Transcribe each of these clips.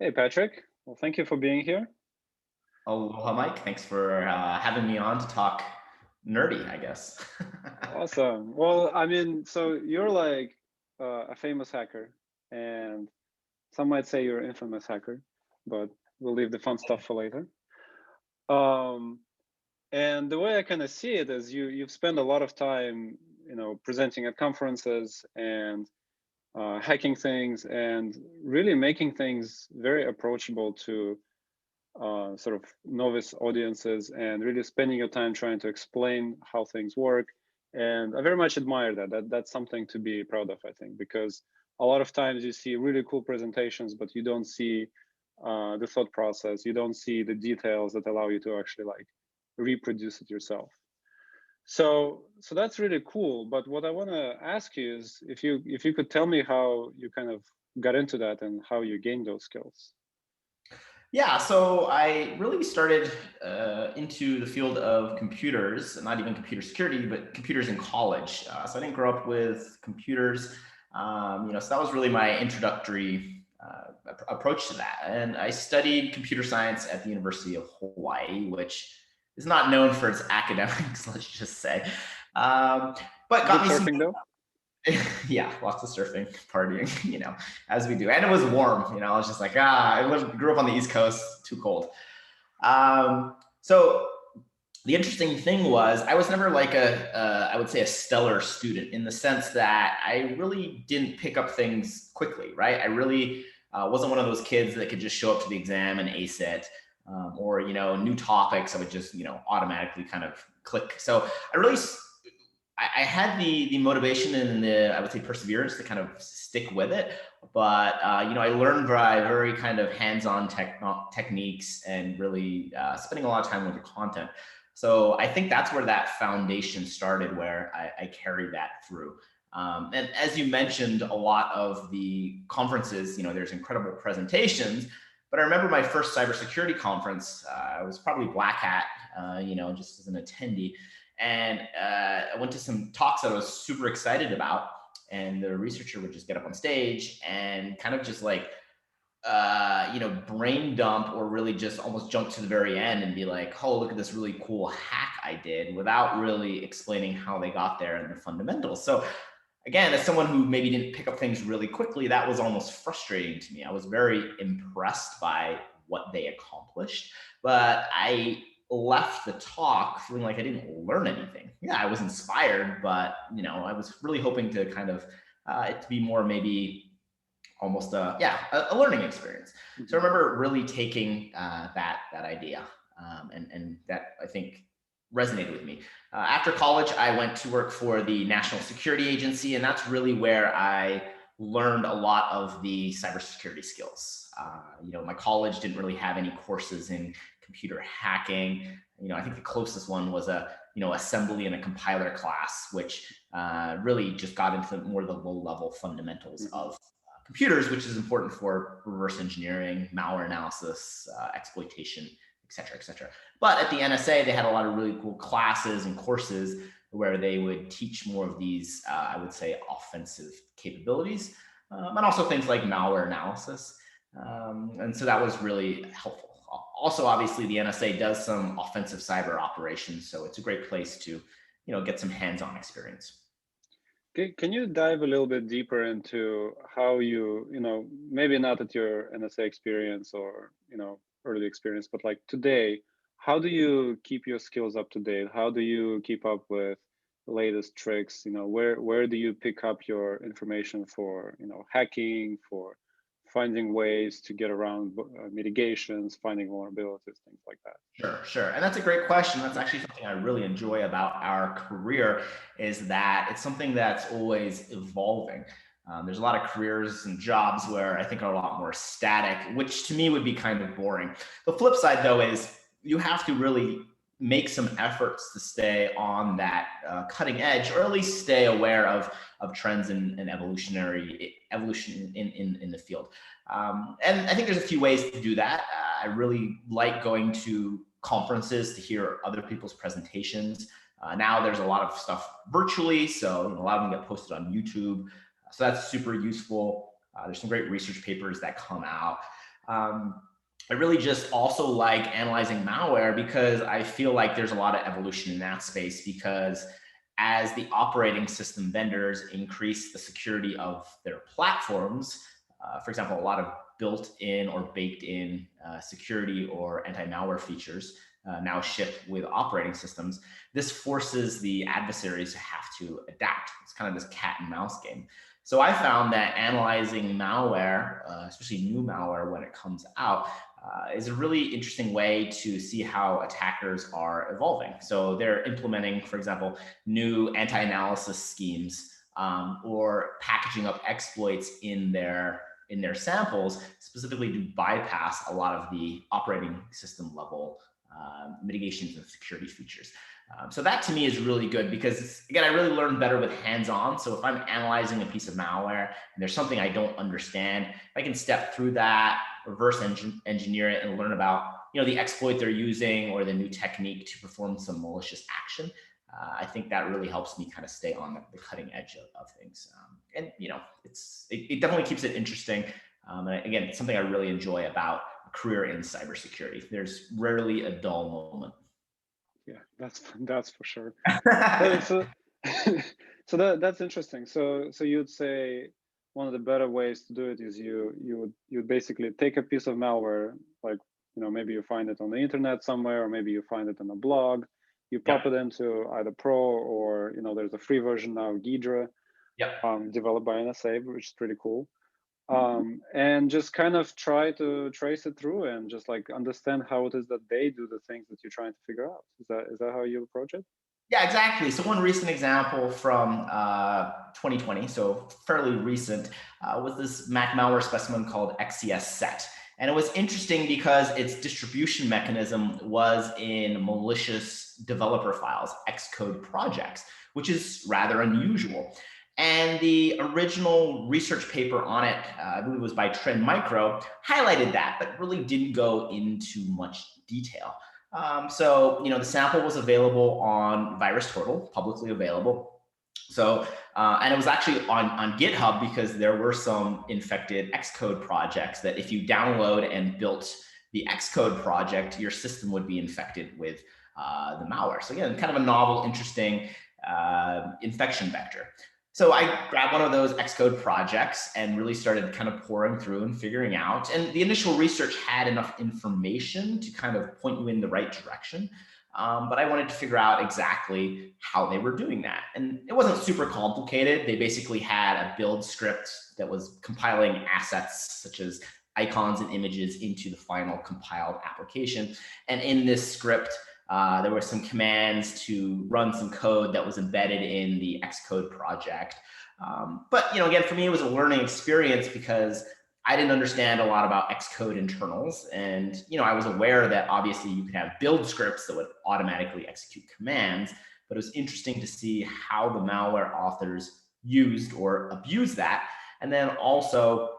Hey, Patrick. Well, thank you for being here. Aloha, Mike. Thanks for having me on to talk nerdy, I guess. Awesome. Well, I mean, so you're like a famous hacker, and some might say you're an infamous hacker, but we'll leave the fun stuff for later. Um, and the way I kind of see it is you've spent a lot of time, presenting at conferences and hacking things and really making things very approachable to sort of novice audiences and really spending your time trying to explain how things work. And I very much admire that. That's something to be proud of, I think, because a lot of times you see really cool presentations, but you don't see the thought process. You don't see the details that allow you to actually like reproduce it yourself. So that's really cool. But what I want to ask you is if you could tell me how you kind of got into that and how you gained those skills. Yeah, so I really started into the field of computers, not even computer security, but computers in college. So I didn't grow up with computers, so that was really my introductory approach to that. And I studied computer science at the University of Hawaii, which is not known for its academics, let's just say. Um, but Good got me some surfing though. yeah, lots of surfing, partying, as we do. And it was warm, I was just like, grew up on the East Coast, too cold. So the interesting thing was I was never like I would say a stellar student in the sense that I really didn't pick up things quickly, right? I really wasn't one of those kids that could just show up to the exam and ace it. Or, new topics, I would just, automatically kind of click. So I really I had the motivation and the, I would say, perseverance to kind of stick with it. But, I learned by very kind of hands-on techniques and really spending a lot of time with the content. So I think that's where that foundation started, where I carried that through. And as you mentioned, a lot of the conferences, there's incredible presentations. But I remember my first cybersecurity conference, I was probably Black Hat, just as an attendee. And I went to some talks that I was super excited about. And the researcher would just get up on stage and kind of just like, brain dump or really just almost jump to the very end and be like, oh, look at this really cool hack I did without really explaining how they got there and the fundamentals. So again, as someone who maybe didn't pick up things really quickly, that was almost frustrating to me. I was very impressed by what they accomplished, but I left the talk feeling like I didn't learn anything. Yeah, I was inspired, but I was really hoping to kind of it to be more maybe almost a learning experience. So I Mhm. remember really taking that idea, and that I think resonated with me. After college, I went to work for the National Security Agency, and that's really where I learned a lot of the cybersecurity skills. My college didn't really have any courses in computer hacking. I think the closest one was a assembly and a compiler class, which really just got into more of the low level fundamentals Mhm. of computers, which is important for reverse engineering, malware analysis, exploitation, et cetera, et cetera. But at the NSA, they had a lot of really cool classes and courses where they would teach more of these, I would say, offensive capabilities, and also things like malware analysis. And so that was really helpful. Also, obviously, the NSA does some offensive cyber operations, so it's a great place to, get some hands-on experience. Can you dive a little bit deeper into how maybe not at your NSA experience or, early experience, but like today, how do you keep your skills up to date? How do you keep up with the latest tricks? Where do you pick up your information for, hacking, for finding ways to get around mitigations, finding vulnerabilities, things like that? Sure, sure. And that's a great question. That's actually something I really enjoy about our career is that it's something that's always evolving. There's a lot of careers and jobs where I think are a lot more static, which to me would be kind of boring. The flip side, though, is you have to really make some efforts to stay on that cutting edge, or at least stay aware of trends and evolution in the field. And I think there's a few ways to do that. I really like going to conferences to hear other people's presentations. Now there's a lot of stuff virtually, so a lot of them get posted on YouTube. So that's super useful. There's some great research papers that come out. I really just also like analyzing malware because I feel like there's a lot of evolution in that space, because as the operating system vendors increase the security of their platforms, for example, a lot of built-in or baked-in security or anti-malware features now ship with operating systems. This forces the adversaries to have to adapt. It's kind of this cat and mouse game. So I found that analyzing malware, especially new malware when it comes out, is a really interesting way to see how attackers are evolving. So they're implementing, for example, new anti-analysis schemes, or packaging up exploits in their samples, specifically to bypass a lot of the operating system level mitigations and security features. So that to me is really good because, again, I really learn better with hands-on. So if I'm analyzing a piece of malware and there's something I don't understand, I can step through that, reverse engineer it, and learn about the exploit they're using or the new technique to perform some malicious action. I think that really helps me kind of stay on the cutting edge of things. And it definitely keeps it interesting. And again, it's something I really enjoy about a career in cybersecurity. There's rarely a dull moment. Yeah, that's for sure. So, that's interesting. So you'd say one of the better ways to do it is you'd basically take a piece of malware, like maybe you find it on the internet somewhere, or maybe you find it on a blog. You pop it into either Pro or there's a free version now, Ghidra, developed by NSA, which is pretty cool. And just kind of try to trace it through and just like understand how it is that they do the things that you're trying to figure out. Is that how you approach it? Yeah, exactly. So one recent example from 2020, so fairly recent, was this Mac malware specimen called XCS set. And it was interesting because its distribution mechanism was in malicious developer files, Xcode projects, which is rather unusual. And the original research paper on it, I believe it was by Trend Micro, highlighted that, but really didn't go into much detail. So, the sample was available on VirusTotal, publicly available. So, and it was actually on GitHub because there were some infected Xcode projects that if you download and built the Xcode project, your system would be infected with the malware. So again, kind of a novel, interesting infection vector. So I grabbed one of those Xcode projects and really started kind of pouring through and figuring out. And the initial research had enough information to kind of point you in the right direction. But I wanted to figure out exactly how they were doing that. And it wasn't super complicated. They basically had a build script that was compiling assets such as icons and images into the final compiled application. And in this script, there were some commands to run some code that was embedded in the Xcode project. But again, for me, it was a learning experience because I didn't understand a lot about Xcode internals. And I was aware that obviously you could have build scripts that would automatically execute commands, but it was interesting to see how the malware authors used or abused that. And then also,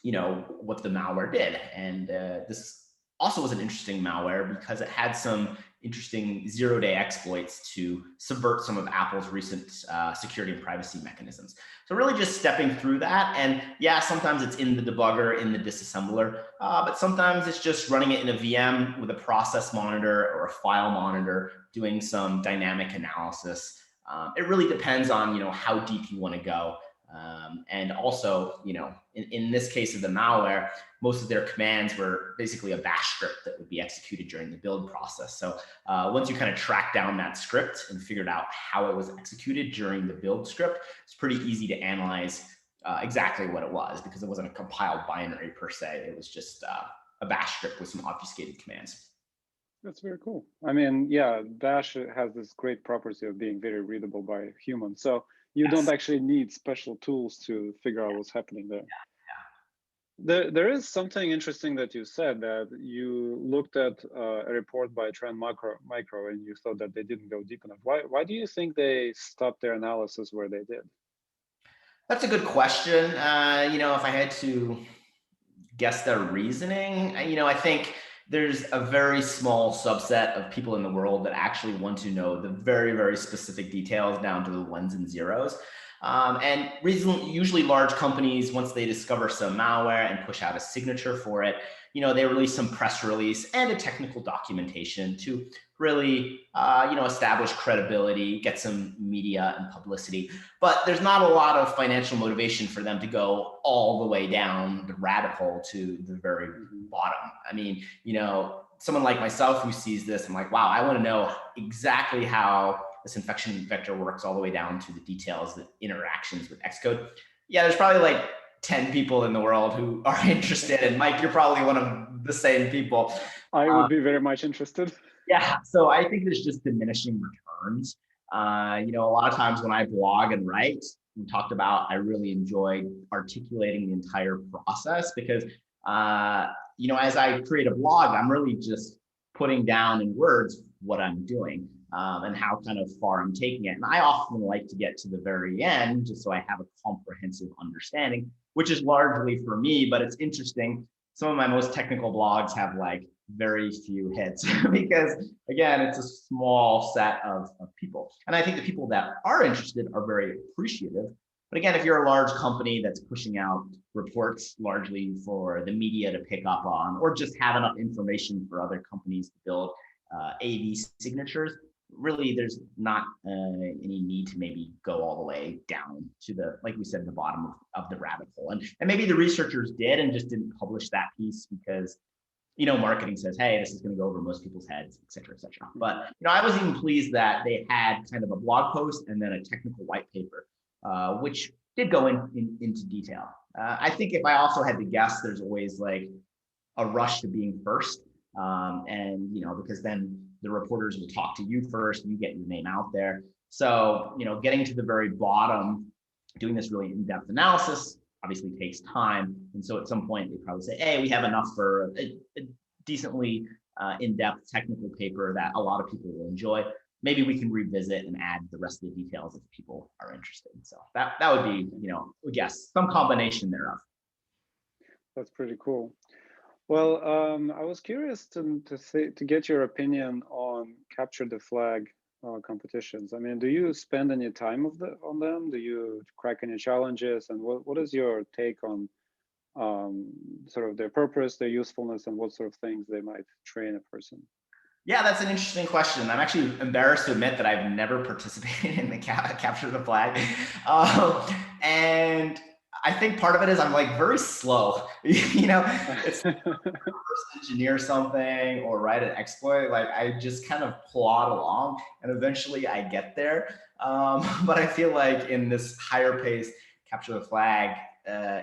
what the malware did. And this also was an interesting malware because it had some interesting zero-day exploits to subvert some of Apple's recent security and privacy mechanisms. So really just stepping through that. And yeah, sometimes it's in the debugger, in the disassembler, but sometimes it's just running it in a VM with a process monitor or a file monitor, doing some dynamic analysis. It really depends on how deep you want to go. And also, in this case of the malware, most of their commands were basically a bash script that would be executed during the build process. So once you kind of track down that script and figured out how it was executed during the build script, it's pretty easy to analyze exactly what it was, because it wasn't a compiled binary per se. It was just a bash script with some obfuscated commands. That's very cool. I mean, yeah, Bash has this great property of being very readable by humans. So you don't actually need special tools to figure out what's happening there. There is something interesting that you said, that you looked at a report by Trend Micro and you thought that they didn't go deep enough. Why do you think they stopped their analysis where they did? That's a good question. If I had to guess their reasoning, I think there's a very small subset of people in the world that actually want to know the very, very specific details down to the ones and zeros. And usually large companies, once they discover some malware and push out a signature for it, they release some press release and a technical documentation to really, establish credibility, get some media and publicity. But there's not a lot of financial motivation for them to go all the way down the rabbit hole to the very bottom. I mean, someone like myself who sees this, I'm like, wow, I want to know exactly how this infection vector works all the way down to the details, the interactions with Xcode. Yeah, there's probably like 10 people in the world who are interested. And Mike, you're probably one of the same people. I would be very much interested. Yeah, so I think there's just diminishing returns. A lot of times when I blog and write, we talked about, I really enjoy articulating the entire process because, as I create a blog, I'm really just putting down in words what I'm doing and how kind of far I'm taking it. And I often like to get to the very end just so I have a comprehensive understanding, which is largely for me, but it's interesting. Some of my most technical blogs have like very few hits because again, it's a small set of people. And I think the people that are interested are very appreciative. But again, if you're a large company that's pushing out reports largely for the media to pick up on, or just have enough information for other companies to build AV signatures, really there's not any need to maybe go all the way down to the, like we said, the bottom of the rabbit hole. And maybe the researchers did and just didn't publish that piece because marketing says, hey, this is going to go over most people's heads, et cetera, et cetera. But, I was even pleased that they had kind of a blog post and then a technical white paper, which did go into detail. I think if I also had to guess, there's always like a rush to being first. Because then the reporters will talk to you first, you get your name out there. So, getting to the very bottom, doing this really in-depth analysis, obviously takes time. And so at some point they probably say, hey, we have enough for a decently in-depth technical paper that a lot of people will enjoy. Maybe we can revisit and add the rest of the details if people are interested. So that would be, I guess, some combination thereof. That's pretty cool. Well, I was curious to get your opinion on capture the flag competitions. I mean, do you spend any time on them? Do you crack any challenges? And what is your take on sort of their purpose, their usefulness, and what sort of things they might train a person? Yeah, that's an interesting question. I'm actually embarrassed to admit that I've never participated in the capture the flag. And I think part of it is I'm like very slow. It's first engineer something or write an exploit. Like I just kind of plod along and eventually I get there. But I feel like in this higher pace capture the flag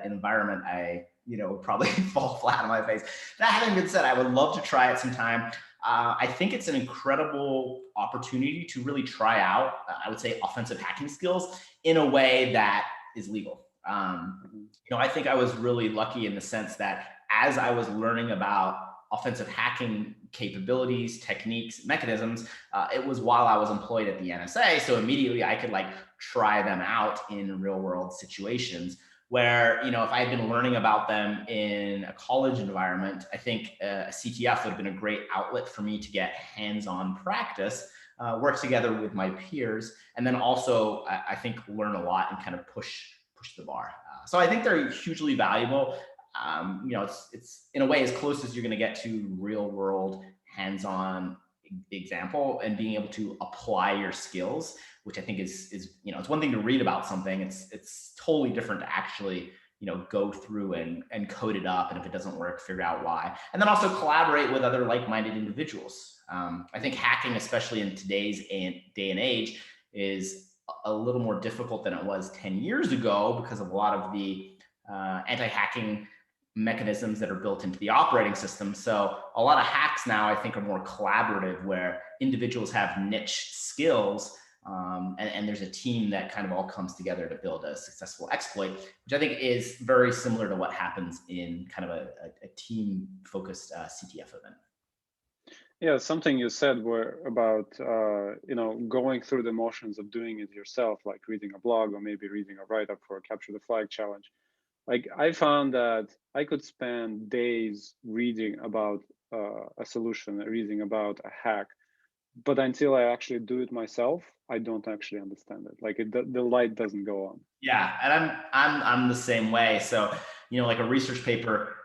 environment, I would probably fall flat on my face. That having been said, I would love to try it sometime. I think it's an incredible opportunity to really try out, I would say, offensive hacking skills in a way that is legal. I think I was really lucky in the sense that as I was learning about offensive hacking capabilities, techniques, mechanisms, it was while I was employed at the NSA. So immediately I could like try them out in real world situations where, if I had been learning about them in a college environment, I think a CTF would have been a great outlet for me to get hands-on practice, work together with my peers, and then also I think learn a lot and kind of push the bar. So I think they're hugely valuable. It's in a way as close as you're going to get to real world hands-on example and being able to apply your skills, which I think is it's one thing to read about something. It's totally different to actually go through and code it up, and if it doesn't work, figure out why, and then also collaborate with other like-minded individuals. I think hacking, especially in today's day and age, is a little more difficult than it was 10 years ago because of a lot of the anti-hacking mechanisms that are built into the operating system. So a lot of hacks now, I think, are more collaborative, where individuals have niche skills and there's a team that kind of all comes together to build a successful exploit, which I think is very similar to what happens in kind of a team-focused CTF event. Yeah, something you said were about going through the motions of doing it yourself, like reading a blog or maybe reading a write-up for a capture the flag challenge. Like I found that I could spend days reading about a solution, reading about a hack, but until I actually do it myself, I don't actually understand it. Like the light doesn't go on. Yeah, and I'm the same way. So, like a research paper,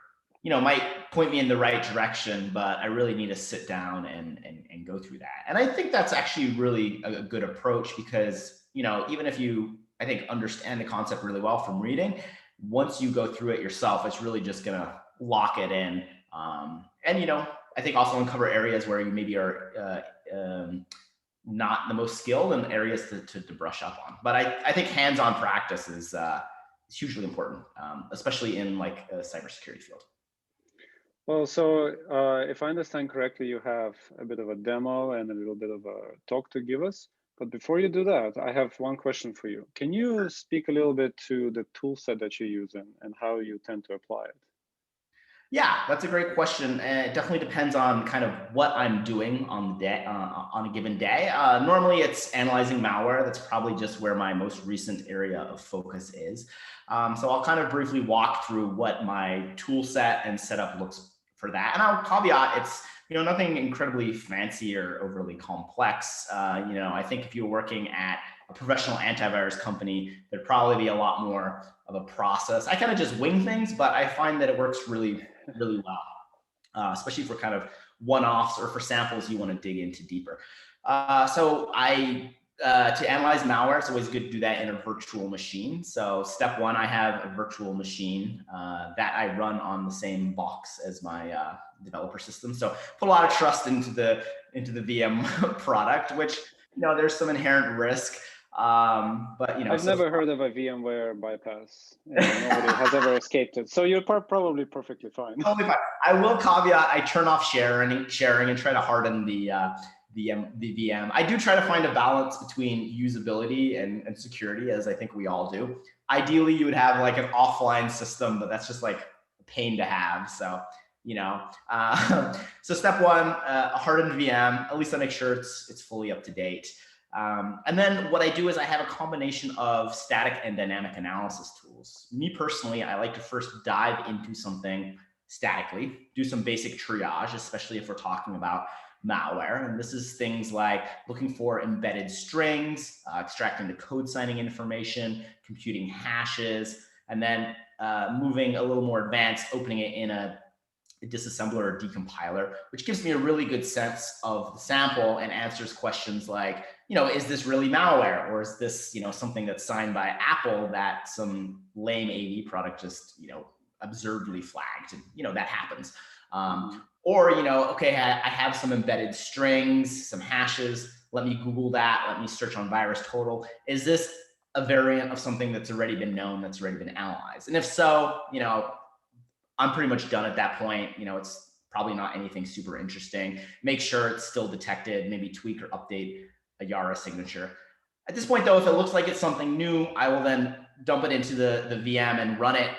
might point me in the right direction, but I really need to sit down and go through that. And I think that's actually really a good approach because, even if you, I think, understand the concept really well from reading, once you go through it yourself, it's really just gonna lock it in. And I think also uncover areas where you maybe are not the most skilled and areas to brush up on. But I think hands-on practice is hugely important, especially in like a cybersecurity field. Well, so if I understand correctly, you have a bit of a demo and a little bit of a talk to give us. But before you do that, I have one question for you. Can you speak a little bit to the tool set that you use and how you tend to apply it? Yeah, that's a great question. And it definitely depends on kind of what I'm doing on the day, on a given day. Normally, it's analyzing malware. That's probably just where my most recent area of focus is. So I'll kind of briefly walk through what my tool set and setup looks for that. And I'll caveat it's nothing incredibly fancy or overly complex. I think if you're working at a professional antivirus company, there'd probably be a lot more of a process. I kind of just wing things, but I find that it works really well, especially for kind of one-offs or for samples you want to dig into deeper. So to analyze malware, it's always good to do that in a virtual machine. So step one, I have a virtual machine that I run on the same box as my developer system. So put a lot of trust into the VM product, which there's some inherent risk. But I've never heard of a VMware bypass. Nobody has ever escaped it. So you're probably perfectly fine. Totally fine. I will caveat, I turn off sharing and try to harden the VM. I do try to find a balance between usability and security, as I think we all do. Ideally, you would have like an offline system, but that's just like a pain to have. So, so step one, a hardened VM, at least I make sure it's fully up to date. And then what I do is I have a combination of static and dynamic analysis tools. Me personally, I like to first dive into something statically, do some basic triage, especially if we're talking about malware. And this is things like looking for embedded strings, extracting the code signing information, computing hashes, and then moving a little more advanced, opening it in a disassembler or decompiler, which gives me a really good sense of the sample and answers questions like, is this really malware? Or is this, something that's signed by Apple that some lame AV product just, absurdly flagged? And, that happens. Or, okay, I have some embedded strings, some hashes. Let me Google that. Let me search on VirusTotal. Is this a variant of something that's already been known, that's already been analyzed? And if so, I'm pretty much done at that point. It's probably not anything super interesting. Make sure it's still detected, maybe tweak or update a Yara signature. At this point though, if it looks like it's something new, I will then dump it into the VM and run it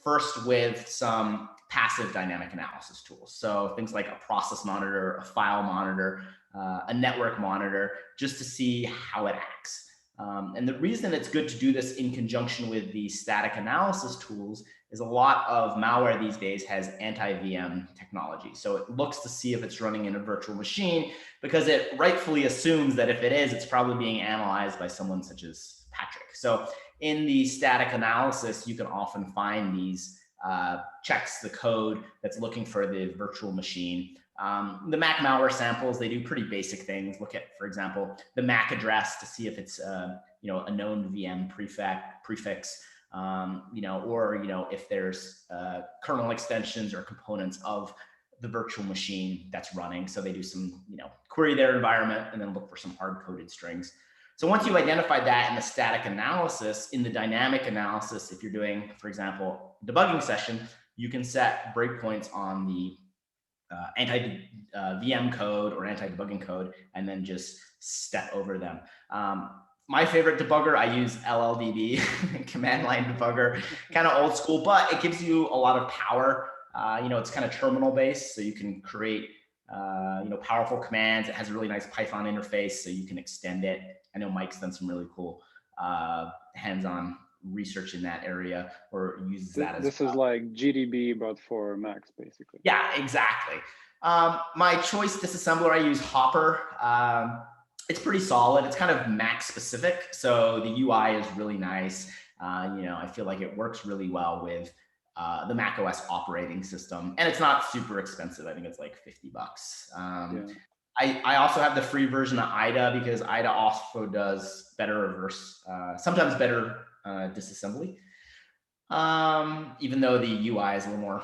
first with some passive dynamic analysis tools. So things like a process monitor, a file monitor, a network monitor, just to see how it acts. And the reason it's good to do this in conjunction with the static analysis tools is a lot of malware these days has anti-VM technology. So it looks to see if it's running in a virtual machine because it rightfully assumes that if it is, it's probably being analyzed by someone such as Patrick. So in the static analysis, you can often find these checks, the code that's looking for the virtual machine. The Mac malware samples, they do pretty basic things. Look at, for example, the MAC address to see if it's a known VM prefix, or if there's kernel extensions or components of the virtual machine that's running. So they do some, query their environment and then look for some hard-coded strings. So once you identify that in the static analysis, in the dynamic analysis, if you're doing, for example, debugging session, you can set breakpoints on the anti-VM code or anti-debugging code, and then just step over them. My favorite debugger, I use LLDB, command line debugger, kind of old school, but it gives you a lot of power. It's kind of terminal based, so you can create powerful commands. It has a really nice Python interface, so you can extend it. I know Mike's done some really cool hands-on research in that area or uses that as This well. is like GDB, but for Macs, basically. Yeah, exactly. My choice disassembler, I use Hopper. It's pretty solid. It's kind of Mac specific, so the UI is really nice. I feel like it works really well with the macOS operating system, and it's not super expensive. I think it's like $50. Yeah. I also have the free version of IDA because IDA also does better reverse, sometimes better disassembly. Even though the UI is a little more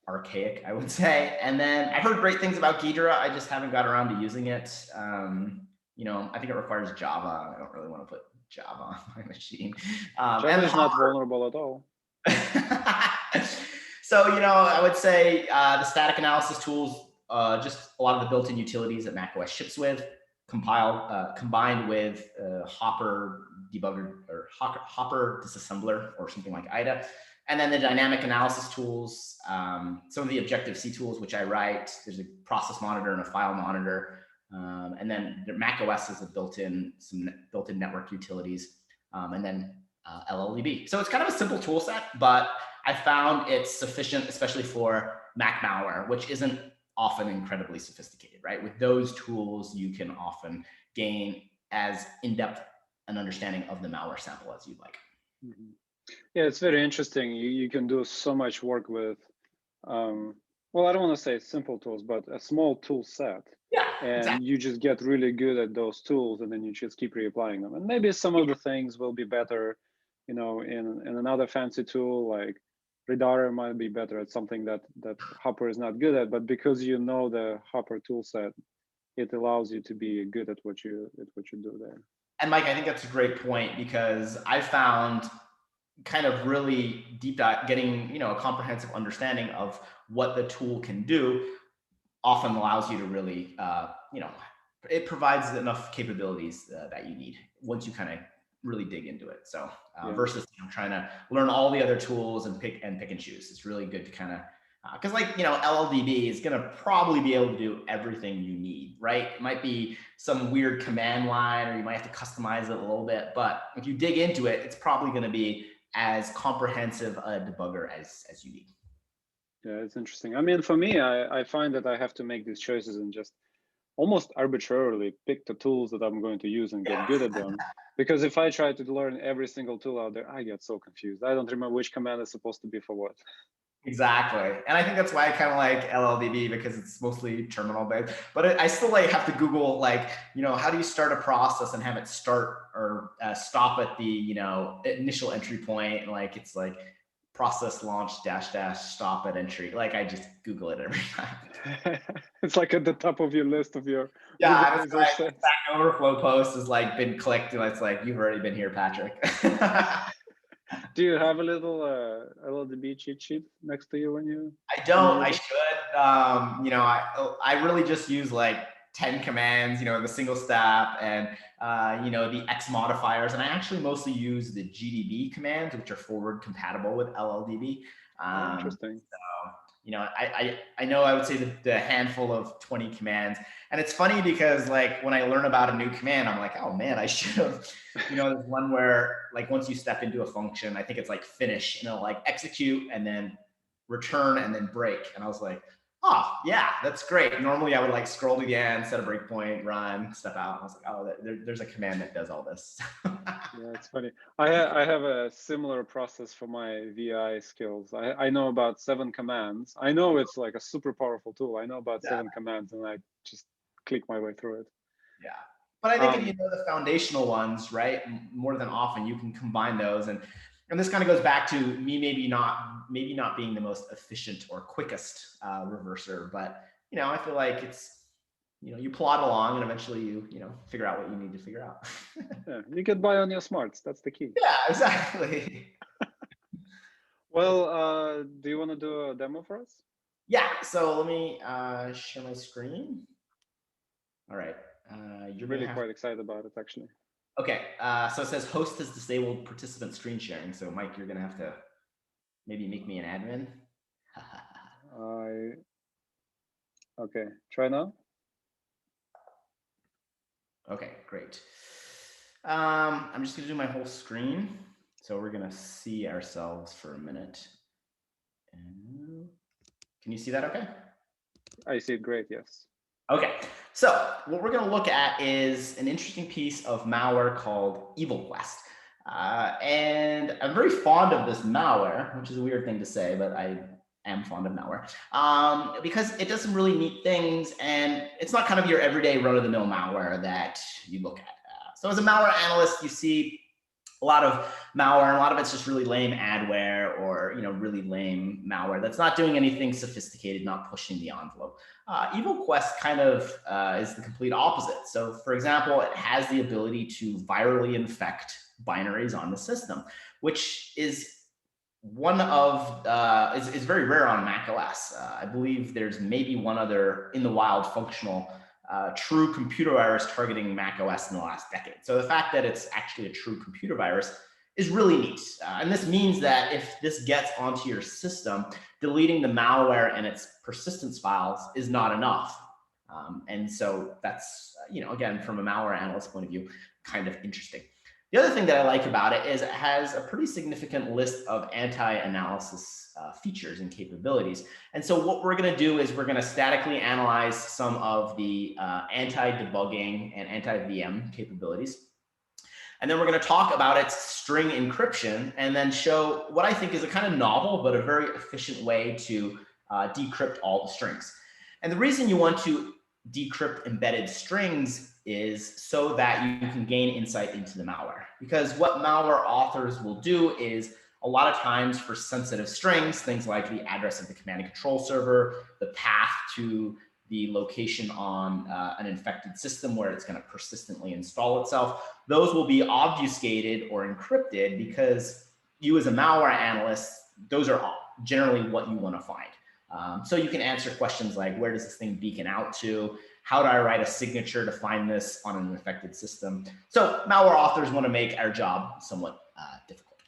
archaic, I would say. And then I heard great things about Ghidra. I just haven't got around to using it. I think it requires Java. I don't really want to put Java on my machine. Java is not vulnerable at all. So, I would say the static analysis tools, just a lot of the built-in utilities that macOS ships with, combined with Hopper debugger or Hopper disassembler or something like IDA. And then the dynamic analysis tools, some of the Objective-C tools, which I write. There's a process monitor and a file monitor. And then the macOS is some built-in network utilities, and then LLDB. So it's kind of a simple tool set, but I found it's sufficient, especially for Mac malware, which isn't often incredibly sophisticated, right? With those tools, you can often gain as in-depth an understanding of the malware sample as you'd like. Mm-hmm. Yeah, it's very interesting. You can do so much work with, well, I don't want to say simple tools, but a small tool set. Yeah, and exactly. You just get really good at those tools, and then you just keep reapplying them. And maybe some of the things will be better, in another fancy tool like Redara might be better at something that Hopper is not good at. But because you know the Hopper tool set, it allows you to be good at what you do there. And Mike, I think that's a great point because I found kind of really deep dive, getting a comprehensive understanding of what the tool can do often allows you to really it provides enough capabilities that you need once you kind of really dig into it. So versus trying to learn all the other tools and pick and choose, it's really good to kind of because LLDB is going to probably be able to do everything you need, right? It might be some weird command line, or you might have to customize it a little bit, but if you dig into it, it's probably going to be as comprehensive a debugger as you need. Yeah, it's interesting. I mean, for me, I find that I have to make these choices and just almost arbitrarily pick the tools that I'm going to use and get good at them. Because if I try to learn every single tool out there, I get so confused. I don't remember which command is supposed to be for what. Exactly. And I think that's why I kind of like LLDB, because it's mostly terminal based, but I still have to Google, how do you start a process and have it start or stop at the, initial entry point. It's like process launch -- stop at entry. I just Google it every time. It's like at the top of your list of your that's right. Stack Overflow post has been clicked, and it's like, you've already been here, Patrick. Do you have a little LLDB cheat sheet next to you when you? I don't. I should. I really just use 10 commands. The single step and the X modifiers, and I actually mostly use the GDB commands, which are forward compatible with LLDB. Interesting. So, I know I would say the handful of 20 commands. And it's funny because when I learn about a new command, I'm like, oh man, I should have, there's one where once you step into a function, I think it's finish, and it'll execute and then return and then break. And I was like, oh yeah, that's great. Normally I would scroll to the end, set a breakpoint, run, step out. And I was like, oh, there's a command that does all this. Yeah, it's funny. I have a similar process for my VI skills. I know about 7 commands. I know it's a super powerful tool. I know about 7 commands, and I just click my way through it. Yeah. But I think if you know the foundational ones, right, more than often, you can combine those. And this kind of goes back to me maybe not being the most efficient or quickest reverser, but I feel like it's you plod along and eventually you figure out what you need to figure out. Yeah, you get by on your smarts. That's the key. Yeah, exactly. Well, do you want to do a demo for us? Yeah. So let me share my screen. All right. You're really quite excited about it, actually. Okay, so it says host has disabled participant screen sharing. So Mike, you're gonna have to maybe make me an admin. Okay, try now. Okay, great. I'm just gonna do my whole screen. So we're gonna see ourselves for a minute. And can you see that okay? I see it great, yes. Okay, so what we're gonna look at is an interesting piece of malware called EvilQuest. And I'm very fond of this malware, which is a weird thing to say, but I am fond of malware because it does some really neat things, and it's not kind of your everyday run-of-the-mill malware that you look at. So as a malware analyst, you see a lot of malware, and a lot of it's just really lame adware or really lame malware that's not doing anything sophisticated, not pushing the envelope. EvilQuest kind of is the complete opposite. So for example, it has the ability to virally infect binaries on the system, which is one of is very rare on macOS. I believe there's maybe one other in the wild functional true computer virus targeting macOS in the last decade. So the fact that it's actually a true computer virus is really neat. And this means that if this gets onto your system, deleting the malware and its persistence files is not enough. And so that's, again, from a malware analyst point of view, kind of interesting. The other thing that I like about it is it has a pretty significant list of anti-analysis features and capabilities. And so what we're going to do is we're going to statically analyze some of the anti-debugging and anti-VM capabilities. And then we're going to talk about its string encryption and then show what I think is a kind of novel but a very efficient way to decrypt all the strings. And the reason you want to decrypt embedded strings is so that you can gain insight into the malware. Because what malware authors will do is a lot of times for sensitive strings, things like the address of the command and control server, the path to the location on an infected system where it's going to persistently install itself, those will be obfuscated or encrypted because you as a malware analyst, those are generally what you want to find. So you can answer questions like, where does this thing beacon out to? How do I write a signature to find this on an infected system? So malware authors want to make our job somewhat difficult.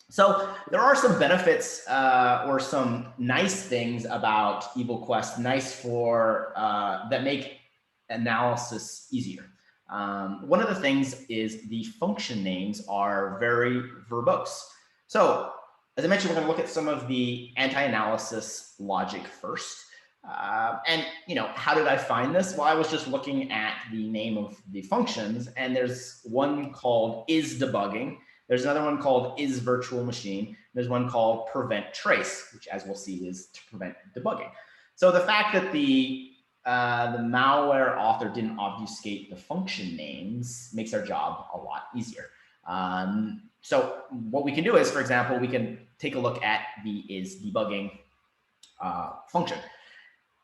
So there are some benefits or some nice things about EvilQuest, nice for that make analysis easier. One of the things is the function names are very verbose. So as I mentioned, we're going to look at some of the anti-analysis logic first. And how did I find this? Well, I was just looking at the name of the functions, and there's one called isDebugging. There's another one called isVirtualMachine. There's one called preventTrace, which, as we'll see, is to prevent debugging. So the fact that the malware author didn't obfuscate the function names makes our job a lot easier. So what we can do is, for example, we can take a look at the isDebugging function.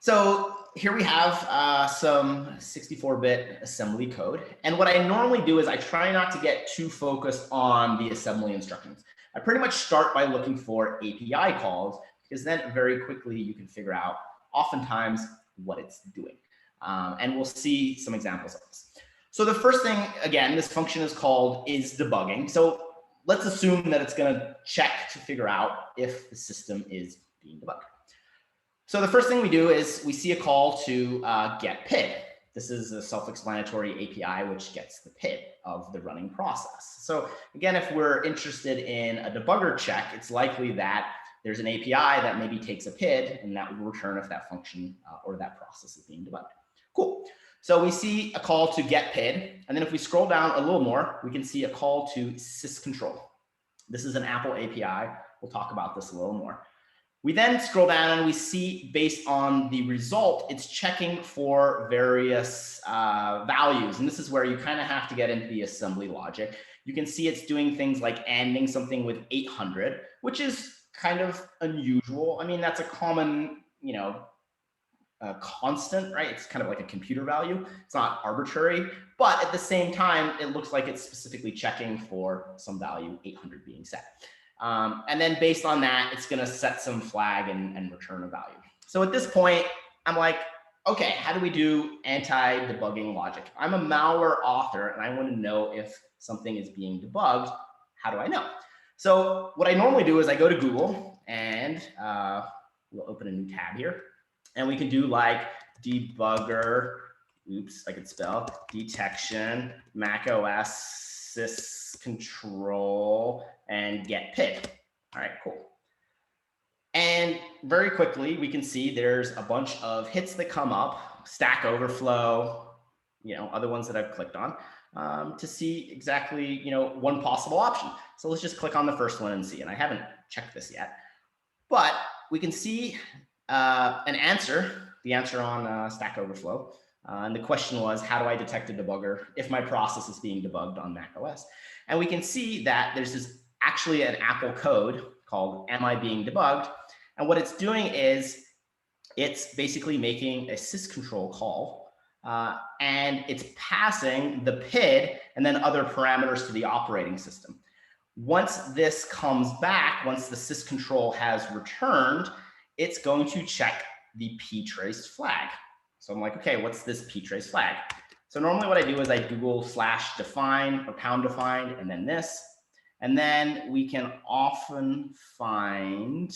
So here we have some 64-bit assembly code. And what I normally do is I try not to get too focused on the assembly instructions. I pretty much start by looking for API calls, because then very quickly you can figure out oftentimes what it's doing. And we'll see some examples of this. So the first thing, again, this function is called isDebugging. So let's assume that it's going to check to figure out if the system is being debugged. So the first thing we do is we see a call to get PID. This is a self-explanatory API which gets the PID of the running process. So again, if we're interested in a debugger check, it's likely that there's an API that maybe takes a PID, and that will return if that function or that process is being debugged. Cool. So we see a call to get PID, and then if we scroll down a little more, we can see a call to syscontrol. This is an Apple API. We'll talk about this a little more. We then scroll down and we see, based on the result, it's checking for various values. And this is where you kind of have to get into the assembly logic. You can see it's doing things like ANDing something with 800, which is kind of unusual. I mean, that's a common, constant, right? It's kind of like a computer value. It's not arbitrary, but at the same time, it looks like it's specifically checking for some value, 800 being set. And then based on that, it's going to set some flag and return a value. So at this point, I'm like, okay, how do we do anti-debugging logic? I'm a malware author and I want to know if something is being debugged. How do I know? So what I normally do is I go to Google and we'll open a new tab here. And we can do like debugger, oops, I could spell, detection, macOS, syscontrol, and get PID. All right, cool. And very quickly, we can see there's a bunch of hits that come up, Stack Overflow, other ones that I've clicked on to see exactly, one possible option. So let's just click on the first one and see. And I haven't checked this yet, but we can see an answer, the answer on Stack Overflow. And the question was, how do I detect a debugger if my process is being debugged on macOS? And we can see that there's actually an Apple code called "Am I being debugged?" And what it's doing is it's basically making a syscontrol call, and it's passing the PID and then other parameters to the operating system. Once this comes back, once the syscontrol has returned, it's going to check the ptrace flag. So I'm like, okay, what's this ptrace flag? So normally what I do is I Google /define or #define and then this, and then we can often find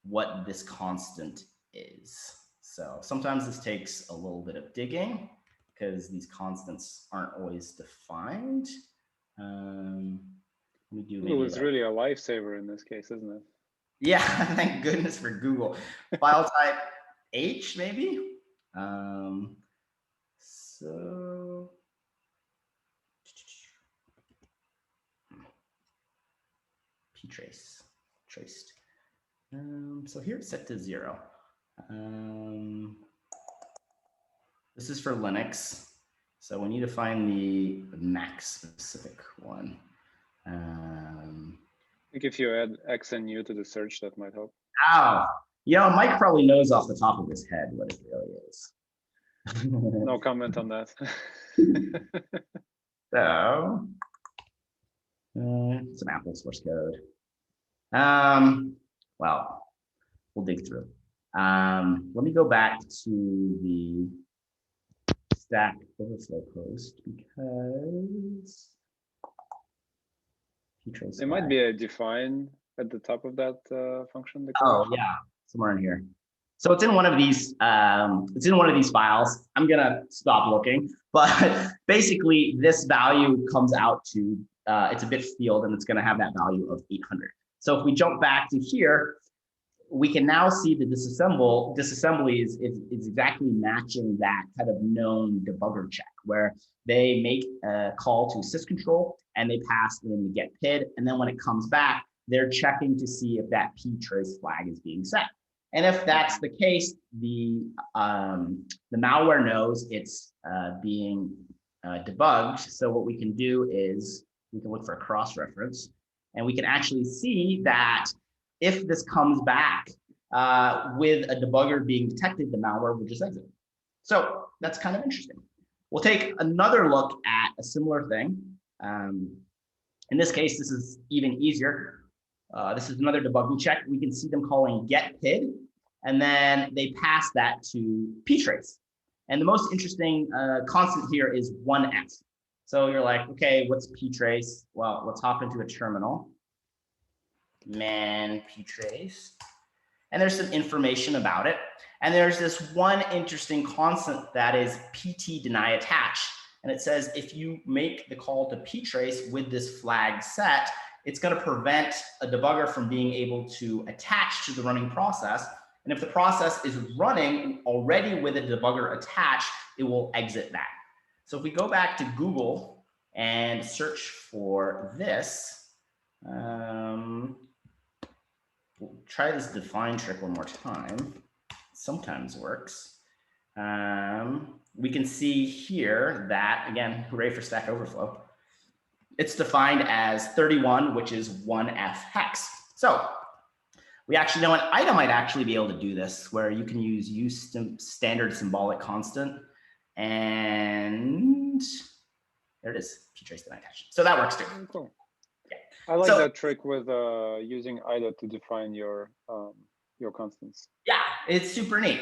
what this constant is. So sometimes this takes a little bit of digging because these constants aren't always defined. Google is really a lifesaver in this case, isn't it? Yeah, thank goodness for Google. File type H, maybe? So ptrace, traced. So here it's set to 0. This is for Linux. So we need to find the Mac specific one. I think if you add X and U to the search, that might help. Oh, Mike probably knows off the top of his head what it really is. No comment on that. So, some Apple source code. Well, we'll dig through. Let me go back to the Stack Overflow post because There might be a define at the top of that function. Oh yeah, somewhere in here. So it's in one of these. It's in one of these files. I'm gonna stop looking, but basically this value comes out to it's a bit field, and it's gonna have that value of 800. So if we jump back to here, we can now see the disassembly is exactly matching that kind of known debugger check, where they make a call to syscontrol and they pass in the get PID, and then when it comes back, they're checking to see if that ptrace flag is being set. And if that's the case, the malware knows it's being debugged. So what we can do is we can look for a cross-reference, and we can actually see that if this comes back with a debugger being detected, the malware will just exit. So that's kind of interesting. We'll take another look at a similar thing. In this case, this is even easier. This is another debugging check. We can see them calling get PID, and then they pass that to ptrace. And the most interesting constant here is 1f. So you're like, okay, what's ptrace? Well, let's hop into a terminal. Man ptrace. And there's some information about it. And there's this one interesting constant that is pt deny attach. And it says if you make the call to ptrace with this flag set, it's going to prevent a debugger from being able to attach to the running process. And if the process is running already with a debugger attached, it will exit that. So if we go back to Google and search for this, we'll try this define trick one more time. Sometimes works. We can see here that, again, hooray for Stack Overflow, it's defined as 31, which is 1F hex. So we actually know an item might actually be able to do this, where you can use standard symbolic constant, and there it is, ptrace deny attach. So that works too. Cool. Yeah. I like that trick with using IDA to define your constants. Yeah, it's super neat.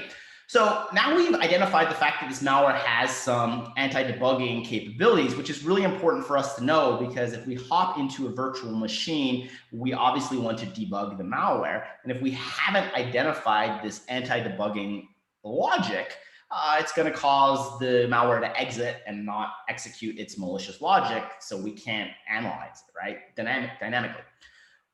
So now we've identified the fact that this malware has some anti-debugging capabilities, which is really important for us to know, because if we hop into a virtual machine, we obviously want to debug the malware. And if we haven't identified this anti-debugging logic, it's going to cause the malware to exit and not execute its malicious logic, so we can't analyze it, right, dynamically.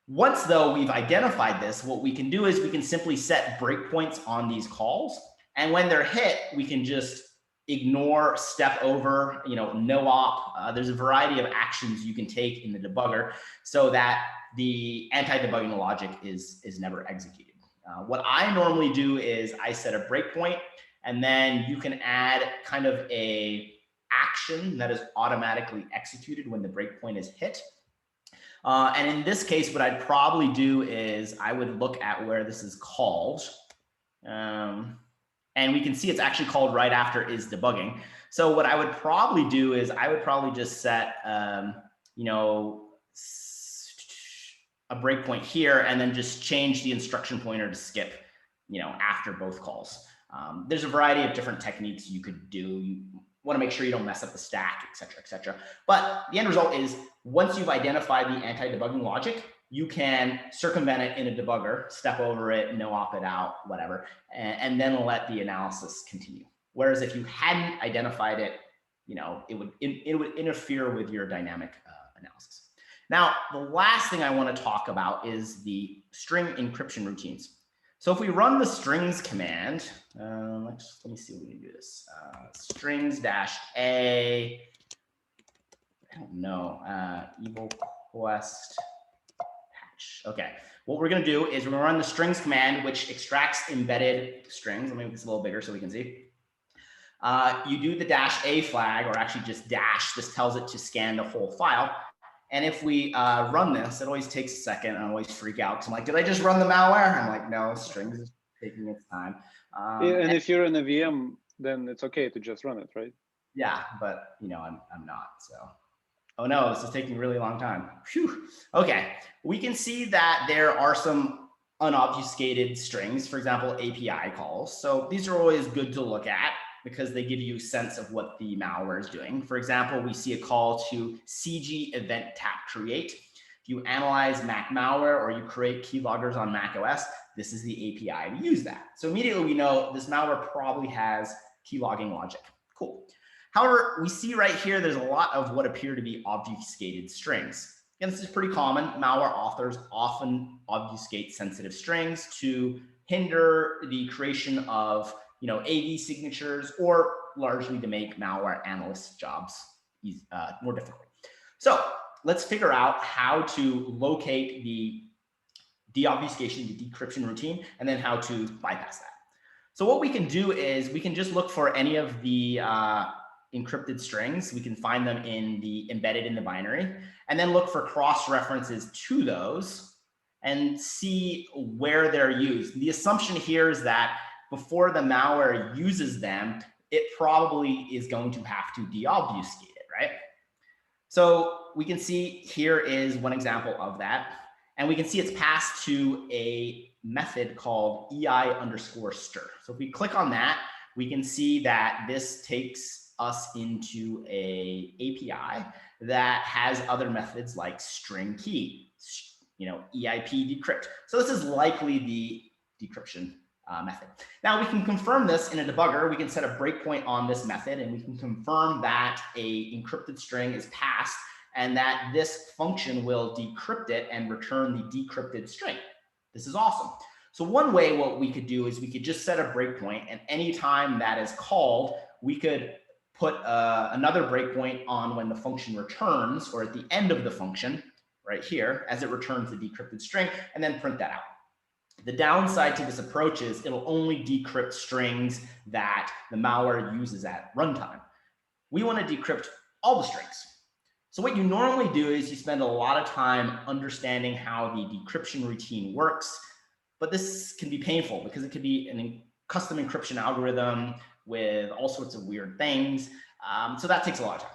Once though we've identified this, what we can do is we can simply set breakpoints on these calls. And when they're hit, we can just ignore, step over, no op. There's a variety of actions you can take in the debugger so that the anti-debugging logic is never executed. What I normally do is I set a breakpoint, and then you can add kind of a action that is automatically executed when the breakpoint is hit. And in this case, what I'd probably do is I would look at where this is called. And we can see it's actually called right after is debugging. So what I would probably do is I would probably just set, a breakpoint here and then just change the instruction pointer to skip, after both calls. There's a variety of different techniques you could do. You want to make sure you don't mess up the stack, et cetera, et cetera. But the end result is once you've identified the anti-debugging logic, you can circumvent it in a debugger, step over it, no op it out, whatever, and then let the analysis continue. Whereas if you hadn't identified it, it would interfere with your dynamic analysis. Now, the last thing I want to talk about is the string encryption routines. So if we run the strings command, let me see if we can do this. Strings-a, I don't know, evil quest patch. Okay, what we're going to do is we're going to run the strings command, which extracts embedded strings. Let me make this a little bigger so we can see. You do the -a flag, or actually just dash. This tells it to scan the whole file. And if we run this, it always takes a second. I always freak out because I'm like, did I just run the malware? I'm like, no, strings is taking its time. And if you're in a VM, then it's okay to just run it, right? Yeah, but I'm not. So, oh no, this is taking a really long time. Phew. Okay, we can see that there are some unobfuscated strings, for example, API calls. So these are always good to look at, because they give you a sense of what the malware is doing. For example, we see a call to CG event tap create. If you analyze Mac malware or you create keyloggers on macOS, this is the API to use that. So immediately we know this malware probably has keylogging logic. Cool. However, we see right here, there's a lot of what appear to be obfuscated strings. And this is pretty common. Malware authors often obfuscate sensitive strings to hinder the creation of AV signatures, or largely to make malware analysts' jobs more difficult. So let's figure out how to locate the deobfuscation, the decryption routine, and then how to bypass that. So what we can do is we can just look for any of the encrypted strings. We can find them embedded in the binary, and then look for cross references to those and see where they're used. The assumption here is that before the malware uses them, it probably is going to have to deobfuscate it, right? So we can see here is one example of that. And we can see it's passed to a method called EI_stir. So if we click on that, we can see that this takes us into a API that has other methods like string key, EIP decrypt. So this is likely the decryption method. Now we can confirm this in a debugger. We can set a breakpoint on this method, and we can confirm that a encrypted string is passed and that this function will decrypt it and return the decrypted string. This is awesome. So one way what we could do is we could just set a breakpoint, and anytime that is called, we could put another breakpoint on when the function returns, or at the end of the function right here as it returns the decrypted string, and then print that out. The downside to this approach is it'll only decrypt strings that the malware uses at runtime. We want to decrypt all the strings. So what you normally do is you spend a lot of time understanding how the decryption routine works, but this can be painful because it could be a custom encryption algorithm with all sorts of weird things. So that takes a lot of time.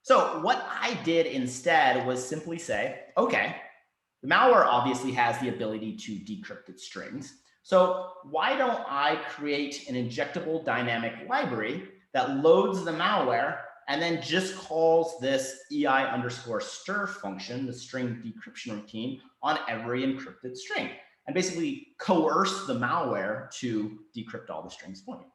So what I did instead was simply say, okay, the malware obviously has the ability to decrypt its strings. So why don't I create an injectable dynamic library that loads the malware and then just calls this EI_stir function, the string decryption routine, on every encrypted string, and basically coerce the malware to decrypt all the strings for me.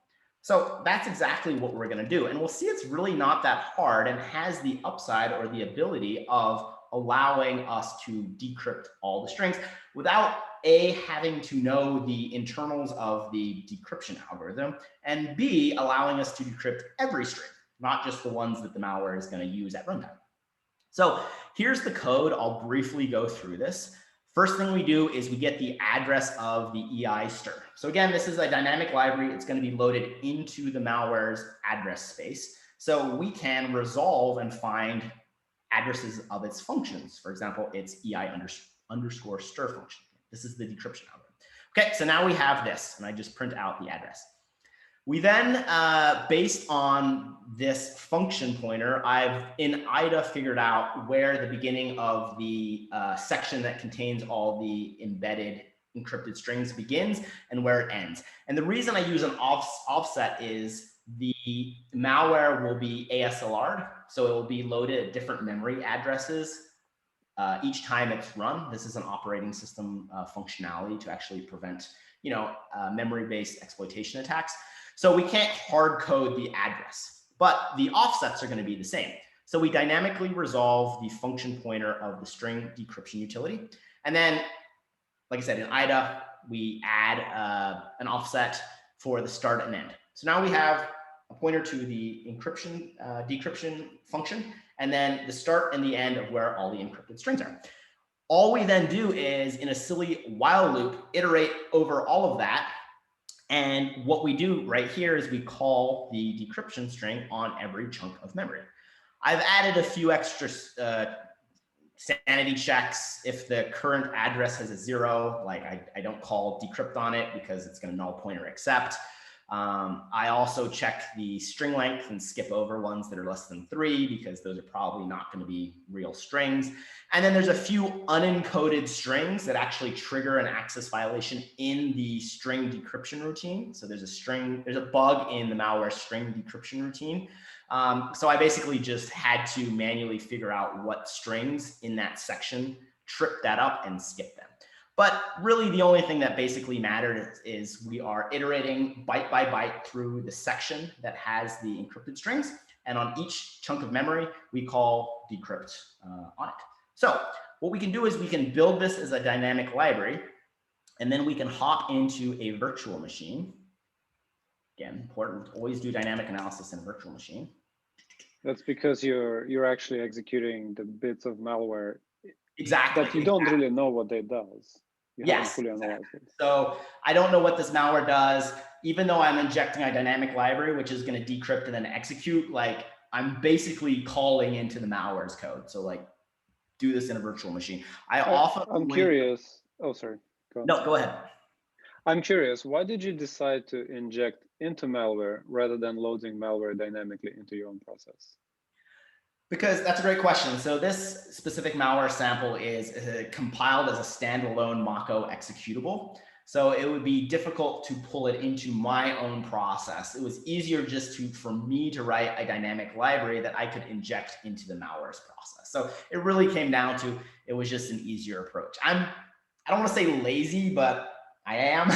So that's exactly what we're going to do. And we'll see it's really not that hard and has the upside or the ability of allowing us to decrypt all the strings without A, having to know the internals of the decryption algorithm, and B, allowing us to decrypt every string, not just the ones that the malware is going to use at runtime. So here's the code. I'll briefly go through this. First thing we do is we get the address of the EI stir. So again, this is a dynamic library. It's going to be loaded into the malware's address space. So we can resolve and find addresses of its functions. For example, its EI underscore stir function. This is the decryption algorithm. Okay, so now we have this, and I just print out the address. We then, based on this function pointer, I've in IDA figured out where the beginning of the section that contains all the embedded encrypted strings begins and where it ends. And the reason I use an offset is the malware will be ASLR'd, so it will be loaded at different memory addresses each time it's run. This is an operating system functionality to actually prevent, memory-based exploitation attacks. So we can't hard code the address, but the offsets are going to be the same. So we dynamically resolve the function pointer of the string decryption utility. And then, like I said, in IDA, we add an offset for the start and end. So now we have a pointer to the encryption decryption function, and then the start and the end of where all the encrypted strings are. All we then do is, in a silly while loop, iterate over all of that. And what we do right here is we call the decryption string on every chunk of memory. I've added a few extra sanity checks. If the current address has a 0, like I don't call decrypt on it because it's going to null pointer accept. I also check the string length and skip over ones that are less than 3 because those are probably not going to be real strings. And then there's a few unencoded strings that actually trigger an access violation in the string decryption routine. So there's a bug in the malware string decryption routine. So I basically just had to manually figure out what strings in that section trip that up and skip them. But really the only thing that basically mattered is we are iterating byte by byte through the section that has the encrypted strings. And on each chunk of memory, we call decrypt on it. So what we can do is we can build this as a dynamic library, and then we can hop into a virtual machine. Again, important, always do dynamic analysis in a virtual machine. That's because you're actually executing the bits of malware. Exactly. But you don't really know what it does. You haven't fully analyzed it. So I don't know what this malware does, even though I'm injecting a dynamic library, which is going to decrypt and then execute. Like I'm basically calling into the malware's code. So like do this in a virtual machine. I'm curious. Oh, sorry. Go on. No, go ahead. I'm curious. Why did you decide to inject into malware rather than loading malware dynamically into your own process? Because that's a great question. So this specific malware sample is compiled as a standalone Mako executable. So it would be difficult to pull it into my own process. It was easier just for me to write a dynamic library that I could inject into the malware's process. So it really came down to, it was just an easier approach. I don't want to say lazy, but I am.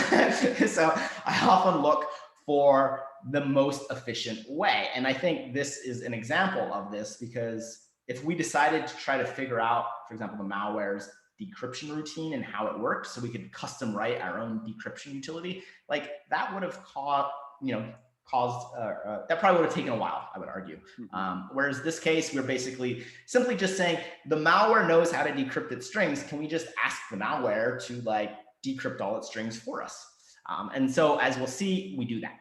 So I often look for the most efficient way. And I think this is an example of this, because if we decided to try to figure out, for example, the malware's decryption routine and how it works, so we could custom write our own decryption utility, like that would have that probably would have taken a while, I would argue. Whereas this case, we're basically simply just saying the malware knows how to decrypt its strings. Can we just ask the malware to decrypt all its strings for us? And so as we'll see, we do that.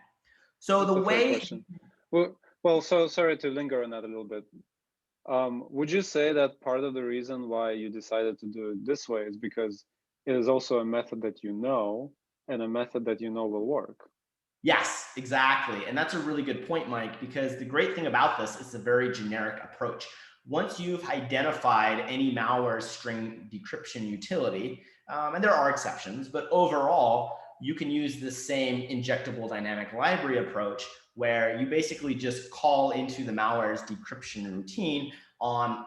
So That's the way, well, so sorry to linger on that a little bit. Would you say that part of the reason why you decided to do it this way is because it is also a method that you know, and a method that you know will work? Yes, exactly. And that's a really good point, Mike, because the great thing about this is a very generic approach. Once you've identified any malware string decryption utility, and there are exceptions, but overall, you can use the same injectable dynamic library approach where you basically just call into the malware's decryption routine on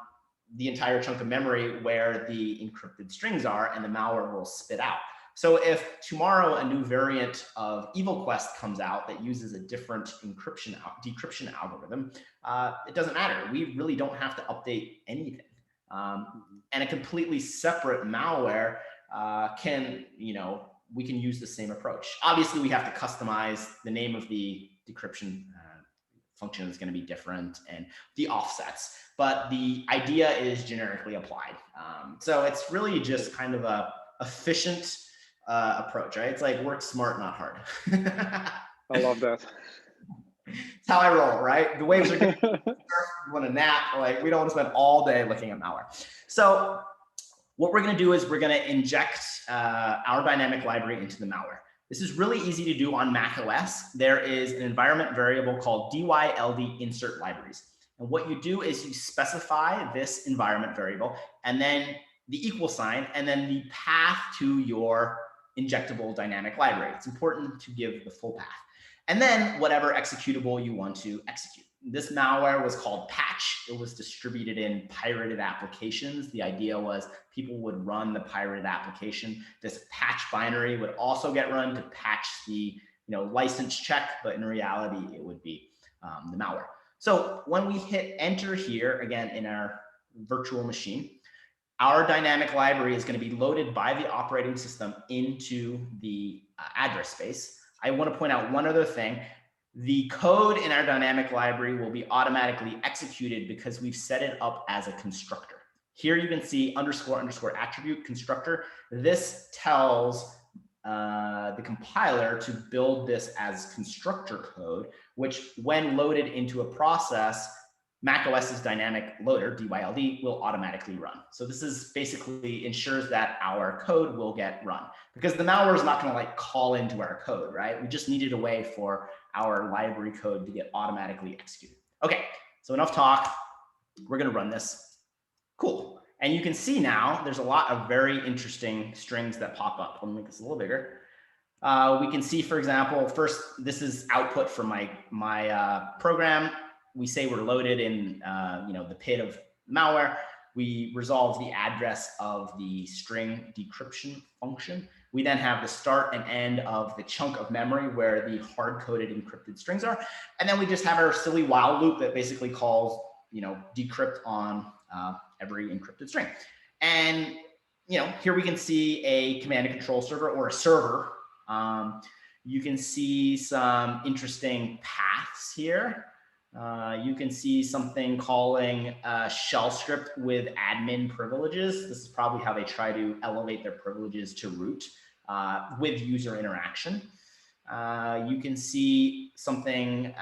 the entire chunk of memory where the encrypted strings are, and the malware will spit out. So if tomorrow a new variant of EvilQuest comes out that uses a different decryption algorithm, it doesn't matter. We really don't have to update anything. And a completely separate malware we can use the same approach. Obviously, we have to customize the name of the decryption function is going to be different and the offsets, but the idea is generically applied. So it's really just kind of a efficient approach, right? It's like work smart, not hard. I love that. It's how I roll, right? The waves are good. You want to nap, like we don't want to spend all day looking at malware. So what we're going to do is we're going to inject our dynamic library into the malware. This is really easy to do on macOS. There is an environment variable called dyld insert libraries. And what you do is you specify this environment variable and then the equal sign and then the path to your injectable dynamic library. It's important to give the full path. And then whatever executable you want to execute. This malware was called Patch. It was distributed in pirated applications. The idea was people would run the pirated application. This patch binary would also get run to patch the license check, but in reality, it would be the malware. So when we hit enter here, again, in our virtual machine, our dynamic library is going to be loaded by the operating system into the address space. I want to point out one other thing. The code in our dynamic library will be automatically executed because we've set it up as a constructor. Here you can see __ attribute constructor. This tells the compiler to build this as constructor code, which when loaded into a process, macOS's dynamic loader, dyld, will automatically run. So this is basically ensures that our code will get run because the malware is not going to call into our code, right? We just needed a way for our library code to get automatically executed. Okay, so enough talk. We're going to run this. Cool. And you can see now there's a lot of very interesting strings that pop up. Let me make this a little bigger. We can see, for example, first, this is output from my program. We say we're loaded in the PID of malware. We resolve the address of the string decryption function. We then have the start and end of the chunk of memory where the hard-coded encrypted strings are. And then we just have our silly while loop that basically calls, decrypt on every encrypted string. And, here we can see a command and control server or a server. You can see some interesting paths here. You can see something calling a shell script with admin privileges. This is probably how they try to elevate their privileges to root with user interaction. You can see something,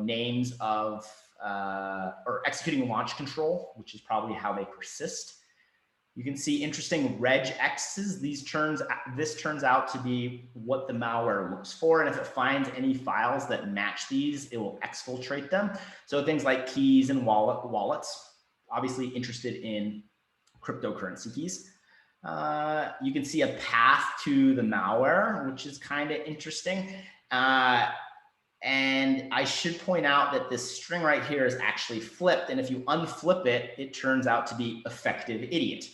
names of, or executing launch control, which is probably how they persist. You can see interesting regexes. This turns out to be what the malware looks for. And if it finds any files that match these, it will exfiltrate them. So things like keys and wallets, obviously interested in cryptocurrency keys. You can see a path to the malware, which is kind of interesting. And I should point out that this string right here is actually flipped. And if you unflip it, it turns out to be effective idiot.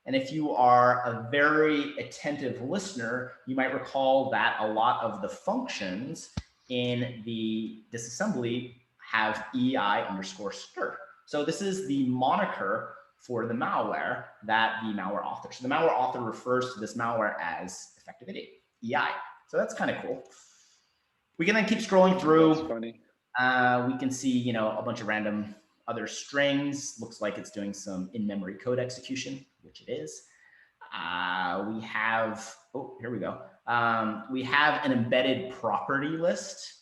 And if you are a very attentive listener, you might recall that a lot of the functions in the disassembly have EI_stir. So this is the moniker for the malware that the malware author. So the malware author refers to this malware as effective idiot, EI. So that's kind of cool. We can then keep scrolling through. That's funny. We can see, a bunch of random other strings. Looks like it's doing some in-memory code execution, which it is. We have, here we go. We have an embedded property list.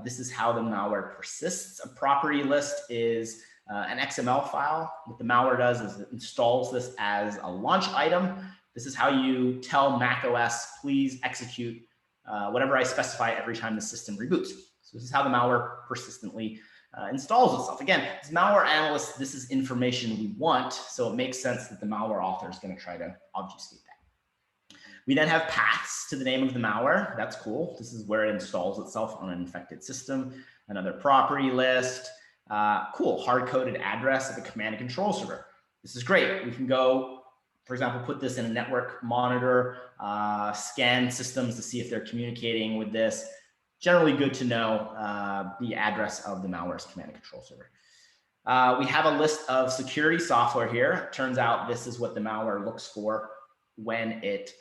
This is how the malware persists. A property list is an XML file. What the malware does is it installs this as a launch item. This is how you tell macOS, please execute whatever I specify every time the system reboots. So this is how the malware persistently installs itself. Again, as malware analysts, this is information we want, so it makes sense that the malware author is going to try to obfuscate that. We then have paths to the name of the malware. That's cool. This is where it installs itself on an infected system. Another property list. Cool, hard-coded address of the command and control server. This is great. We can go, for example, put this in a network monitor, scan systems to see if they're communicating with this. Generally good to know the address of the malware's command and control server. We have a list of security software here. Turns out this is what the malware looks for when it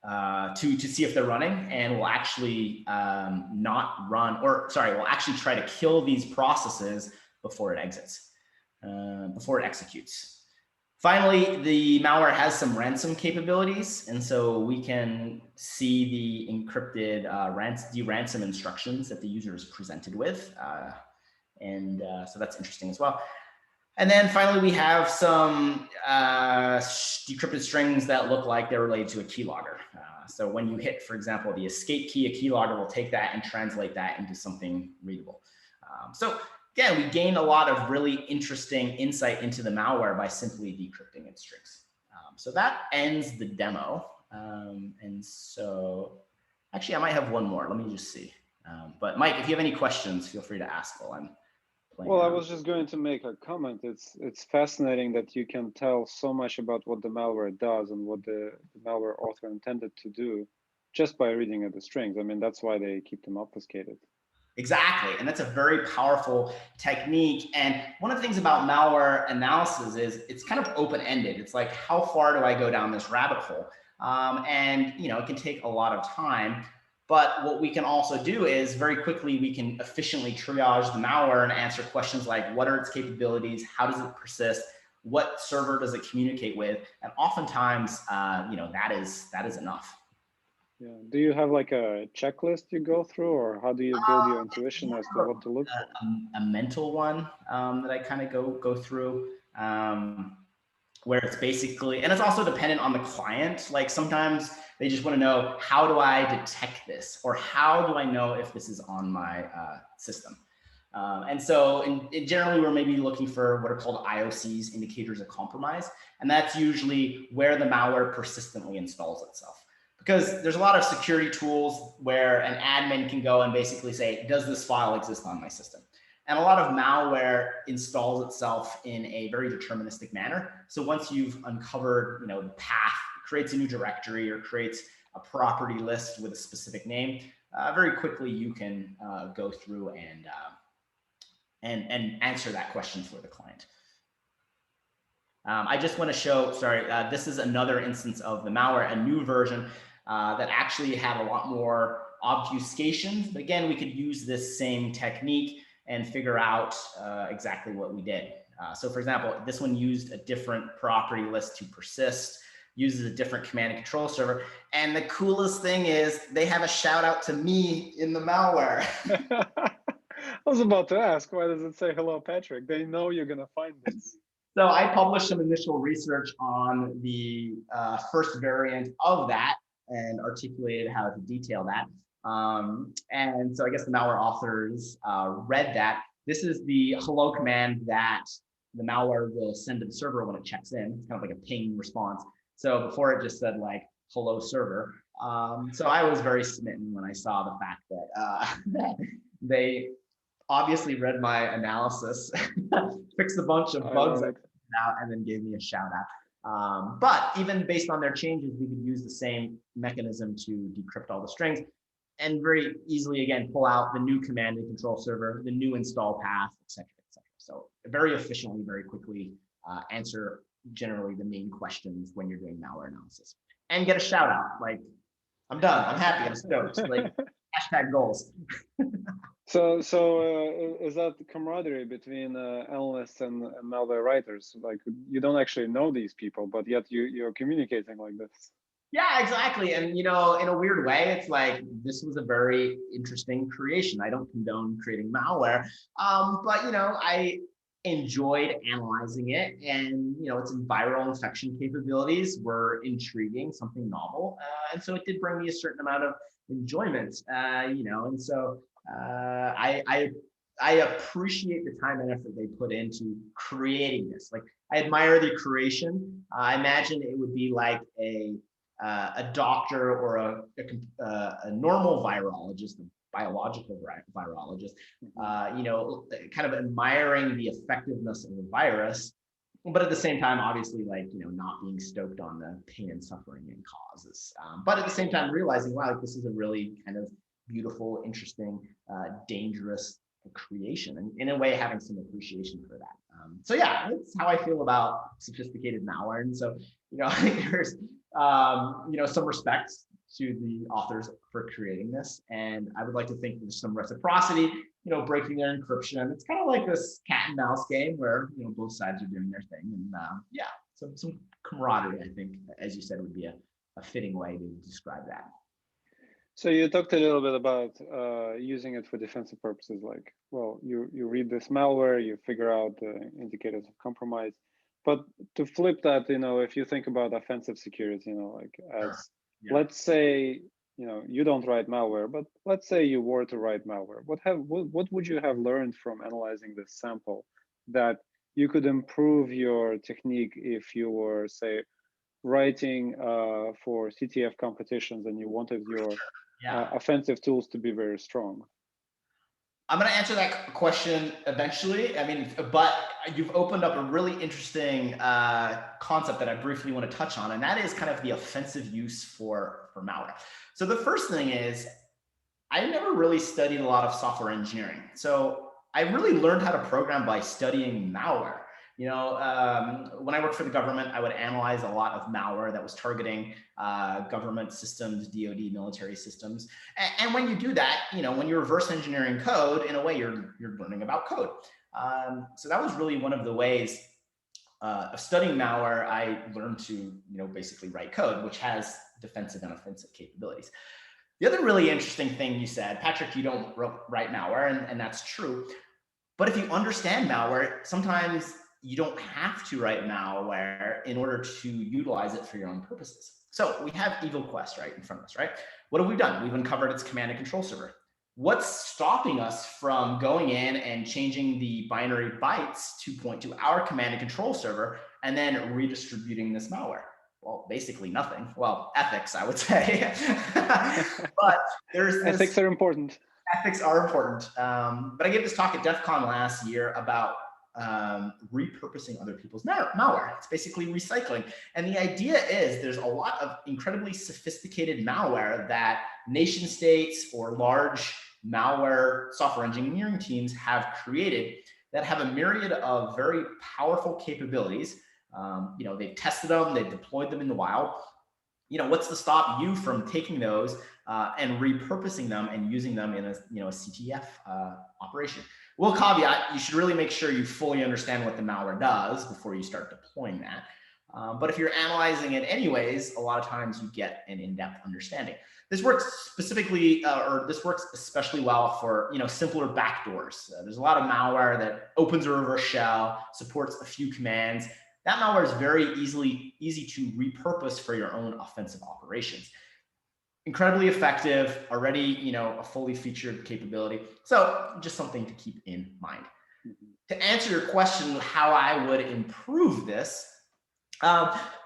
to see if they're running, and will actually not run, or sorry, will actually try to kill these processes before it exits, before it executes. Finally, the malware has some ransom capabilities, and so we can see the encrypted de-ransom instructions that the user is presented with, so that's interesting as well. And then finally, we have some decrypted strings that look like they're related to a keylogger. So when you hit, for example, the escape key, a keylogger will take that and translate that into something readable. So again, we gain a lot of really interesting insight into the malware by simply decrypting its strings. So that ends the demo. And so actually, I might have one more. Let me just see. But Mike, if you have any questions, feel free to ask while I'm playing Well, I around. was just going to make a comment. It's fascinating that you can tell so much about what the malware does and what the malware author intended to do just by reading at the strings. I mean, that's why they keep them obfuscated. Exactly. And that's a very powerful technique. And one of the things about malware analysis is it's kind of open-ended. It's like, how far do I go down this rabbit hole? And it can take a lot of time. But what we can also do is very quickly, we can efficiently triage the malware and answer questions like, what are its capabilities? How does it persist? What server does it communicate with? And oftentimes, that is enough. Yeah. Do you have like a checklist you go through, or how do you build your intuition as to what to look for? A mental one that I kind of go through, where it's basically, and it's also dependent on the client. Like sometimes they just want to know, how do I detect this, or how do I know if this is on my system? And so generally, we're maybe looking for what are called IOCs, indicators of compromise, and that's usually where the malware persistently installs itself. Because there's a lot of security tools where an admin can go and basically say, does this file exist on my system? And a lot of malware installs itself in a very deterministic manner. So once you've uncovered, the path, creates a new directory or creates a property list with a specific name, very quickly you can go through and answer that question for the client. I just want to show, sorry, this is another instance of the malware, a new version that actually had a lot more obfuscations. But again, we could use this same technique and figure out exactly what we did. So for example, this one used a different property list to persist, uses a different command and control server. And the coolest thing is they have a shout out to me in the malware. I was about to ask, why does it say hello, Patrick? They know you're going to find this. So I published some initial research on the first variant of that and articulated how to detail that. And so I guess the malware authors read that. This is the hello command that the malware will send to the server when it checks in. It's kind of like a ping response. So before it just said like hello server. So I was very smitten when I saw the fact that, that they obviously read my analysis, fixed a bunch of bugs out, and then gave me a shout out. But even based on their changes, we could use the same mechanism to decrypt all the strings and very easily, again, pull out the new command and control server, the new install path, et cetera, et cetera. So very efficiently, very quickly answer generally the main questions when you're doing malware analysis. And get a shout out, like, I'm done, I'm happy, I'm stoked, like hashtag goals. So is that camaraderie between analysts and malware writers? Like, you don't actually know these people, but yet you're communicating like this. Yeah, exactly. And, in a weird way, it's like, this was a very interesting creation. I don't condone creating malware, but, I enjoyed analyzing it, and, its viral infection capabilities were intriguing, something novel. And so it did bring me a certain amount of enjoyment, and so I appreciate the time and effort they put into creating this. Like, I admire the creation. I imagine it would be like a doctor or a normal virologist, a biological virologist, kind of admiring the effectiveness of the virus, but at the same time, obviously, like, not being stoked on the pain and suffering it causes. But at the same time, realizing, wow, like, this is a really kind of beautiful, interesting, dangerous creation, and in a way having some appreciation for that. So yeah, that's how I feel about sophisticated malware. And so, there's, some respect to the authors for creating this. And I would like to think there's some reciprocity, breaking their encryption. It's kind of like this cat and mouse game where, both sides are doing their thing. And yeah, some camaraderie, I think, as you said, would be a fitting way to describe that. So you talked a little bit about using it for defensive purposes, like, well, you read this malware, you figure out the indicators of compromise. But to flip that, if you think about offensive security, like as, let's say, you don't write malware, but let's say you were to write malware. What would you have learned from analyzing this sample that you could improve your technique if you were, say, writing for CTF competitions and you wanted your offensive tools to be very strong? I'm going to answer that question eventually. But you've opened up a really interesting concept that I briefly want to touch on, and that is kind of the offensive use for malware. So the first thing is, I never really studied a lot of software engineering. So I really learned how to program by studying malware. When I worked for the government, I would analyze a lot of malware that was targeting government systems, DoD, military systems. And when you do that, when you're reverse engineering code, in a way, you're learning about code. So that was really one of the ways of studying malware. I learned to, basically write code, which has defensive and offensive capabilities. The other really interesting thing you said, Patrick, you don't write malware, and that's true. But if you understand malware, sometimes you don't have to write malware in order to utilize it for your own purposes. So we have EvilQuest right in front of us, right? What have we done? We've uncovered its command and control server. What's stopping us from going in and changing the binary bytes to point to our command and control server and then redistributing this malware? Well, basically nothing. Well, ethics, I would say. But there's this, ethics are important. Ethics are important. But I gave this talk at DEF CON last year about repurposing other people's malware. It's basically recycling. And the idea is there's a lot of incredibly sophisticated malware that nation states or large malware software engineering teams have created that have a myriad of very powerful capabilities. They've tested them, they've deployed them in the wild. What's to stop you from taking those and repurposing them and using them in a CTF operation? Well, caveat, you should really make sure you fully understand what the malware does before you start deploying that. But if you're analyzing it anyways, a lot of times you get an in-depth understanding. This works specifically, or this works especially well for simpler backdoors. There's a lot of malware that opens a reverse shell, supports a few commands. That malware is very easy to repurpose for your own offensive operations. Incredibly effective, already a fully featured capability. So just something to keep in mind. To answer your question, how I would improve this,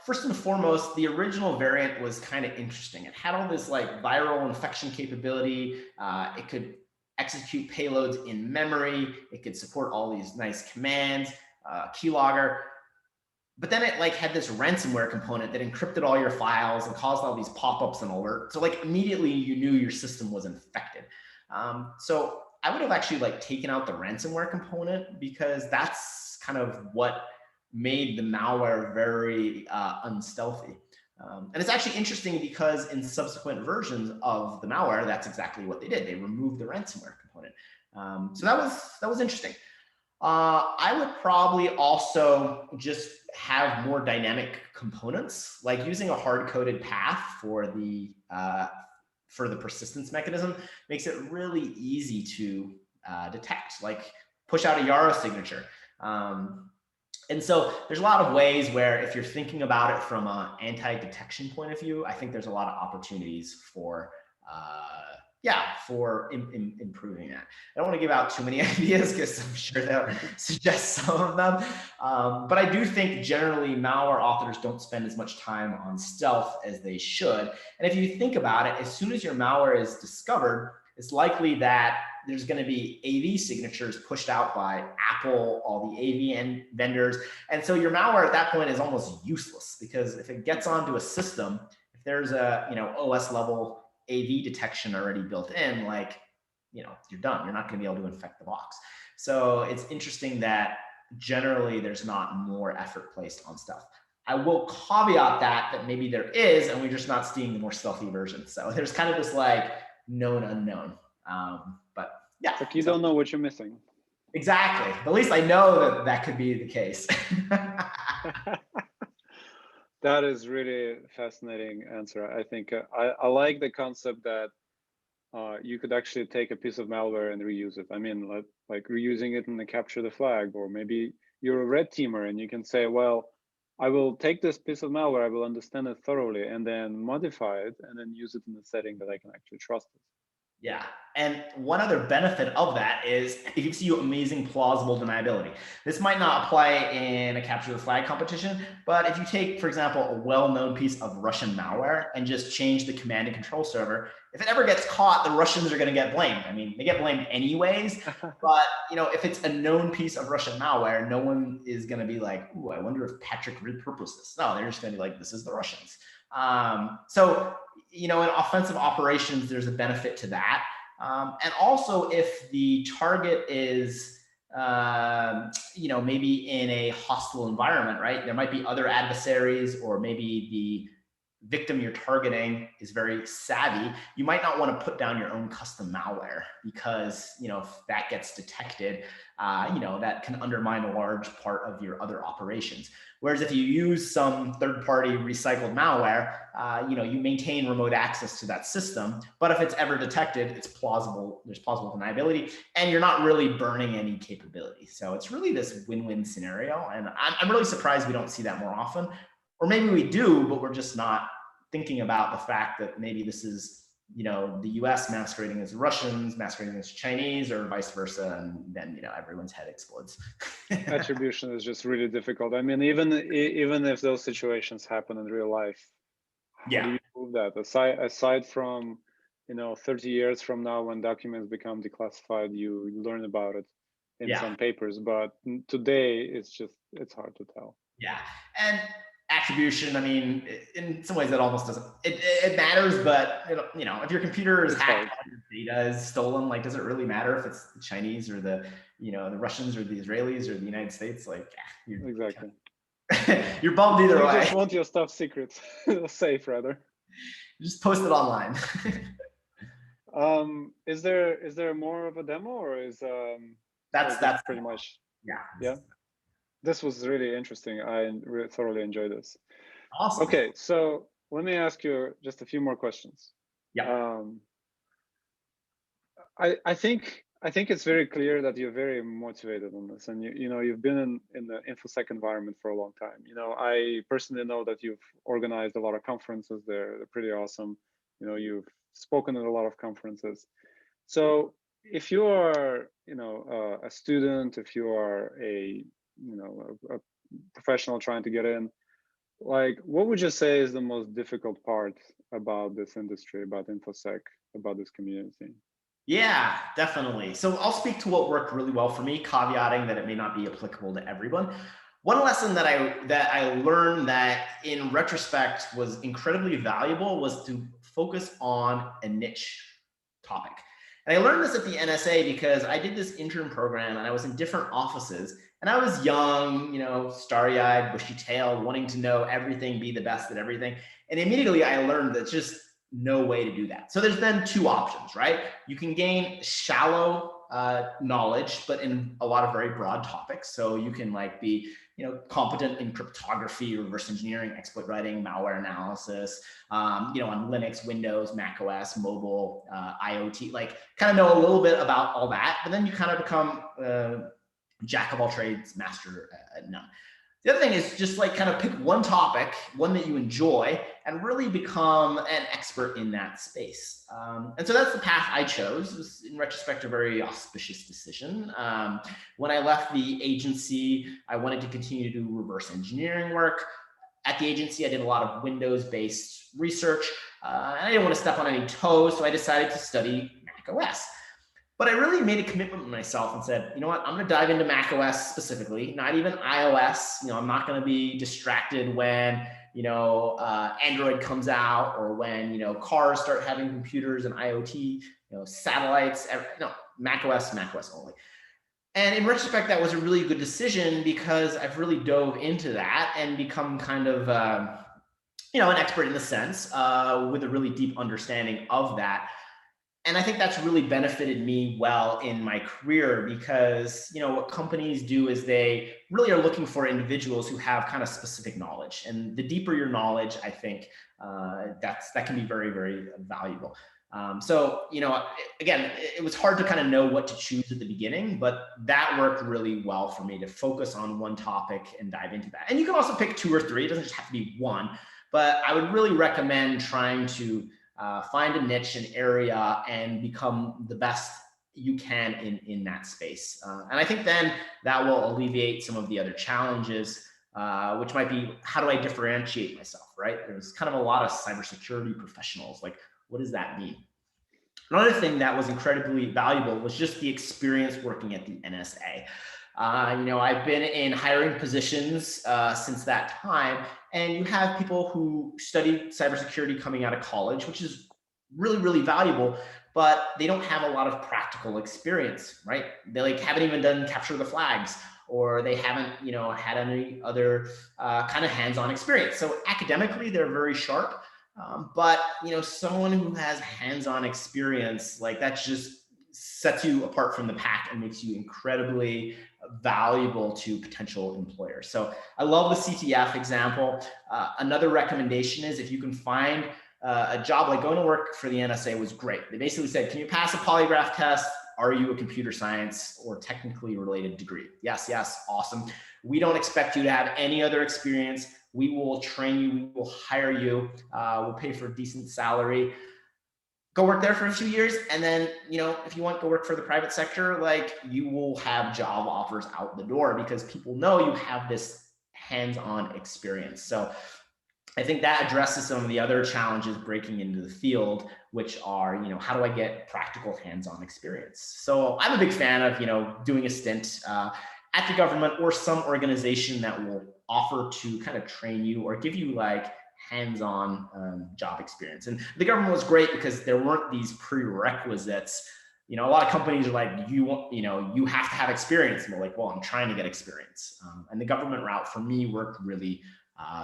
first and foremost, the original variant was kind of interesting. It had all this like viral infection capability. It could execute payloads in memory. It could support all these nice commands, keylogger. But then it had this ransomware component that encrypted all your files and caused all these pop-ups and alerts. So immediately you knew your system was infected. So I would have actually taken out the ransomware component, because that's kind of what made the malware very unstealthy. And it's actually interesting because in subsequent versions of the malware, that's exactly what they did. They removed the ransomware component. So that was interesting. I would probably also just have more dynamic components, like using a hard-coded path for the persistence mechanism makes it really easy to detect, like push out a Yarrow signature. And so there's a lot of ways where if you're thinking about it from an anti-detection point of view, I think there's a lot of opportunities for improving that. I don't want to give out too many ideas because I'm sure they'll suggest some of them. But I do think generally malware authors don't spend as much time on stealth as they should. And if you think about it, as soon as your malware is discovered, it's likely that there's going to be AV signatures pushed out by Apple, all the AV vendors. And so your malware at that point is almost useless, because if it gets onto a system, if there's a OS level AV detection already built in, you're done. You're not going to be able to infect the box. So it's interesting that generally there's not more effort placed on stuff. I will caveat that maybe there is, and we're just not seeing the more stealthy version. So there's kind of this like known unknown. But yeah. It's like you don't know what you're missing. Exactly. At least I know that could be the case. That is really fascinating answer. I think I like the concept that you could actually take a piece of malware and reuse it. I mean, like reusing it in the capture the flag, or maybe you're a red teamer and you can say, well, I will take this piece of malware, I will understand it thoroughly, and then modify it, and then use it in a setting that I can actually trust it. Yeah. And one other benefit of that is it gives you amazing plausible deniability. This might not apply in a capture the flag competition, but if you take, for example, a well-known piece of Russian malware and just change the command and control server, if it ever gets caught, the Russians are going to get blamed. I mean, they get blamed anyways, but if it's a known piece of Russian malware, no one is going to be like, ooh, I wonder if Patrick repurposed this. No, they're just going to be like, this is the Russians. So in offensive operations, there's a benefit to that. And also if the target is, maybe in a hostile environment, right? There might be other adversaries, or maybe the victim you're targeting is very savvy. You might not want to put down your own custom malware because, if that gets detected, that can undermine a large part of your other operations. Whereas if you use some third-party recycled malware, you maintain remote access to that system. But if it's ever detected, it's plausible. There's plausible deniability, and you're not really burning any capability. So it's really this win-win scenario. And I'm really surprised we don't see that more often. Or maybe we do, but we're just not thinking about the fact that maybe this is, the US masquerading as Russians, masquerading as Chinese, or vice versa, and then, everyone's head explodes. Attribution is just really difficult. I mean, even if those situations happen in real life, how do you prove that? Aside from, 30 years from now, when documents become declassified, you learn about it in some papers, but today it's hard to tell. Yeah, and attribution, I mean, in some ways that almost doesn't, it matters, but if your computer is hacked, your data is stolen, like, does it really matter if it's the Chinese or the Russians or the Israelis or the United States? Like, exactly. You're bummed either way. You just want your stuff secret, safe rather. Just post it online. Is there more of a demo, or is that's pretty much? Yeah. This was really interesting. I really thoroughly enjoyed this. Awesome. Okay, so let me ask you just a few more questions. Yeah. I think it's very clear that you're very motivated on this, and you've been in the InfoSec environment for a long time. I personally know that you've organized a lot of conferences. They're pretty awesome. You've spoken at a lot of conferences. So if you are a student, if you are a professional trying to get in, like, what would you say is the most difficult part about this industry, about InfoSec, about this community? Yeah, definitely. So I'll speak to what worked really well for me, caveating that it may not be applicable to everyone. One lesson that I learned that in retrospect was incredibly valuable was to focus on a niche topic. And I learned this at the NSA because I did this intern program and I was in different offices, and I was young, starry-eyed, bushy-tailed, wanting to know everything, be the best at everything. And immediately I learned that just no way to do that. So there's then two options, right? You can gain shallow knowledge, but in a lot of very broad topics. So you can be, competent in cryptography, reverse engineering, exploit writing, malware analysis, on Linux, Windows, macOS, mobile, IoT, kind of know a little bit about all that. But then you kind of become jack of all trades, master at none. The other thing is just kind of pick one topic, one that you enjoy, and really become an expert in that space. And so that's the path I chose. It was, in retrospect, a very auspicious decision. When I left the agency, I wanted to continue to do reverse engineering work. At the agency, I did a lot of Windows-based research, and I didn't want to step on any toes, so I decided to study macOS. But I really made a commitment with myself and said, you know what, I'm going to dive into macOS specifically, not even iOS. I'm not going to be distracted when, Android comes out, or when, cars start having computers and IoT, satellites, macOS only. And in retrospect, that was a really good decision because I've really dove into that and become kind of, an expert in the sense, with a really deep understanding of that. And I think that's really benefited me well in my career because, what companies do is they really are looking for individuals who have kind of specific knowledge. And the deeper your knowledge, I think that can be very, very valuable. Again, it was hard to kind of know what to choose at the beginning, but that worked really well for me to focus on one topic and dive into that. And you can also pick 2 or 3. It doesn't just have to be one, but I would really recommend trying to find a niche, an area, and become the best you can in that space. And I think then that will alleviate some of the other challenges, which might be, how do I differentiate myself, right? There's kind of a lot of cybersecurity professionals. Like, what does that mean? Another thing that was incredibly valuable was just the experience working at the NSA. I've been in hiring positions since that time, and you have people who studied cybersecurity coming out of college, which is really, really valuable, but they don't have a lot of practical experience, right? They haven't even done capture the flags, or they haven't, had any other kind of hands-on experience. So academically, they're very sharp, but someone who has hands-on experience, like, that just sets you apart from the pack and makes you incredibly valuable to potential employers. So I love the CTF example. Another recommendation is, if you can find a job, like going to work for the NSA was great. They basically said, can you pass a polygraph test? Are you a computer science or technically related degree? Yes, awesome. We don't expect you to have any other experience. We will train you, we will hire you, we'll pay for a decent salary. Go work there for a few years, and then, if you want to go work for the private sector, like, you will have job offers out the door because people know you have this hands-on experience. So I think that addresses some of the other challenges breaking into the field, which are, how do I get practical hands-on experience? So I'm a big fan of, doing a stint at the government or some organization that will offer to kind of train you or give you like hands-on job experience. And the government was great because there weren't these prerequisites. A lot of companies are like, you have to have experience. And we're like, well, I'm trying to get experience. And the government route for me worked really,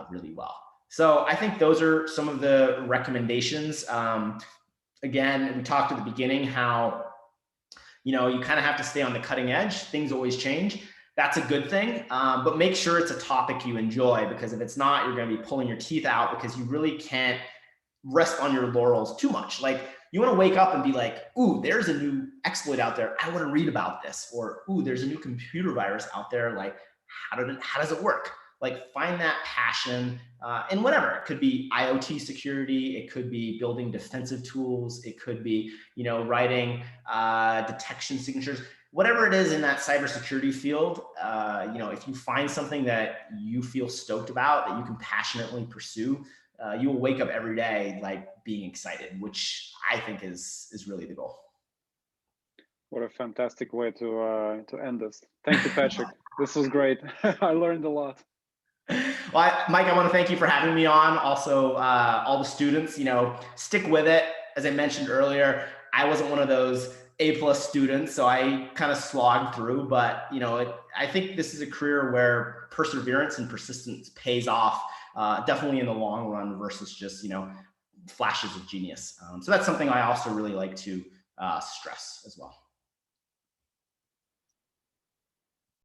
really well. So I think those are some of the recommendations. Again, we talked at the beginning how, you kind of have to stay on the cutting edge. Things always change. That's a good thing, but make sure it's a topic you enjoy, because if it's not, you're going to be pulling your teeth out because you really can't rest on your laurels too much. Like, you want to wake up and be like, ooh, there's a new exploit out there. I want to read about this. Or, ooh, there's a new computer virus out there. Like, how does it work? Like, find that passion in whatever. It could be IoT security. It could be building defensive tools. It could be, writing detection signatures. Whatever it is in that cybersecurity field, if you find something that you feel stoked about, that you can passionately pursue, you will wake up every day like being excited, which I think is really the goal. What a fantastic way to end this. Thank you, Patrick. This was great. I learned a lot. Well, Mike, I want to thank you for having me on. Also, all the students, stick with it. As I mentioned earlier, I wasn't one of those A+ students, so I kind of slogged through, but I think this is a career where perseverance and persistence pays off, definitely in the long run, versus just flashes of genius. So that's something I also really like to stress as well.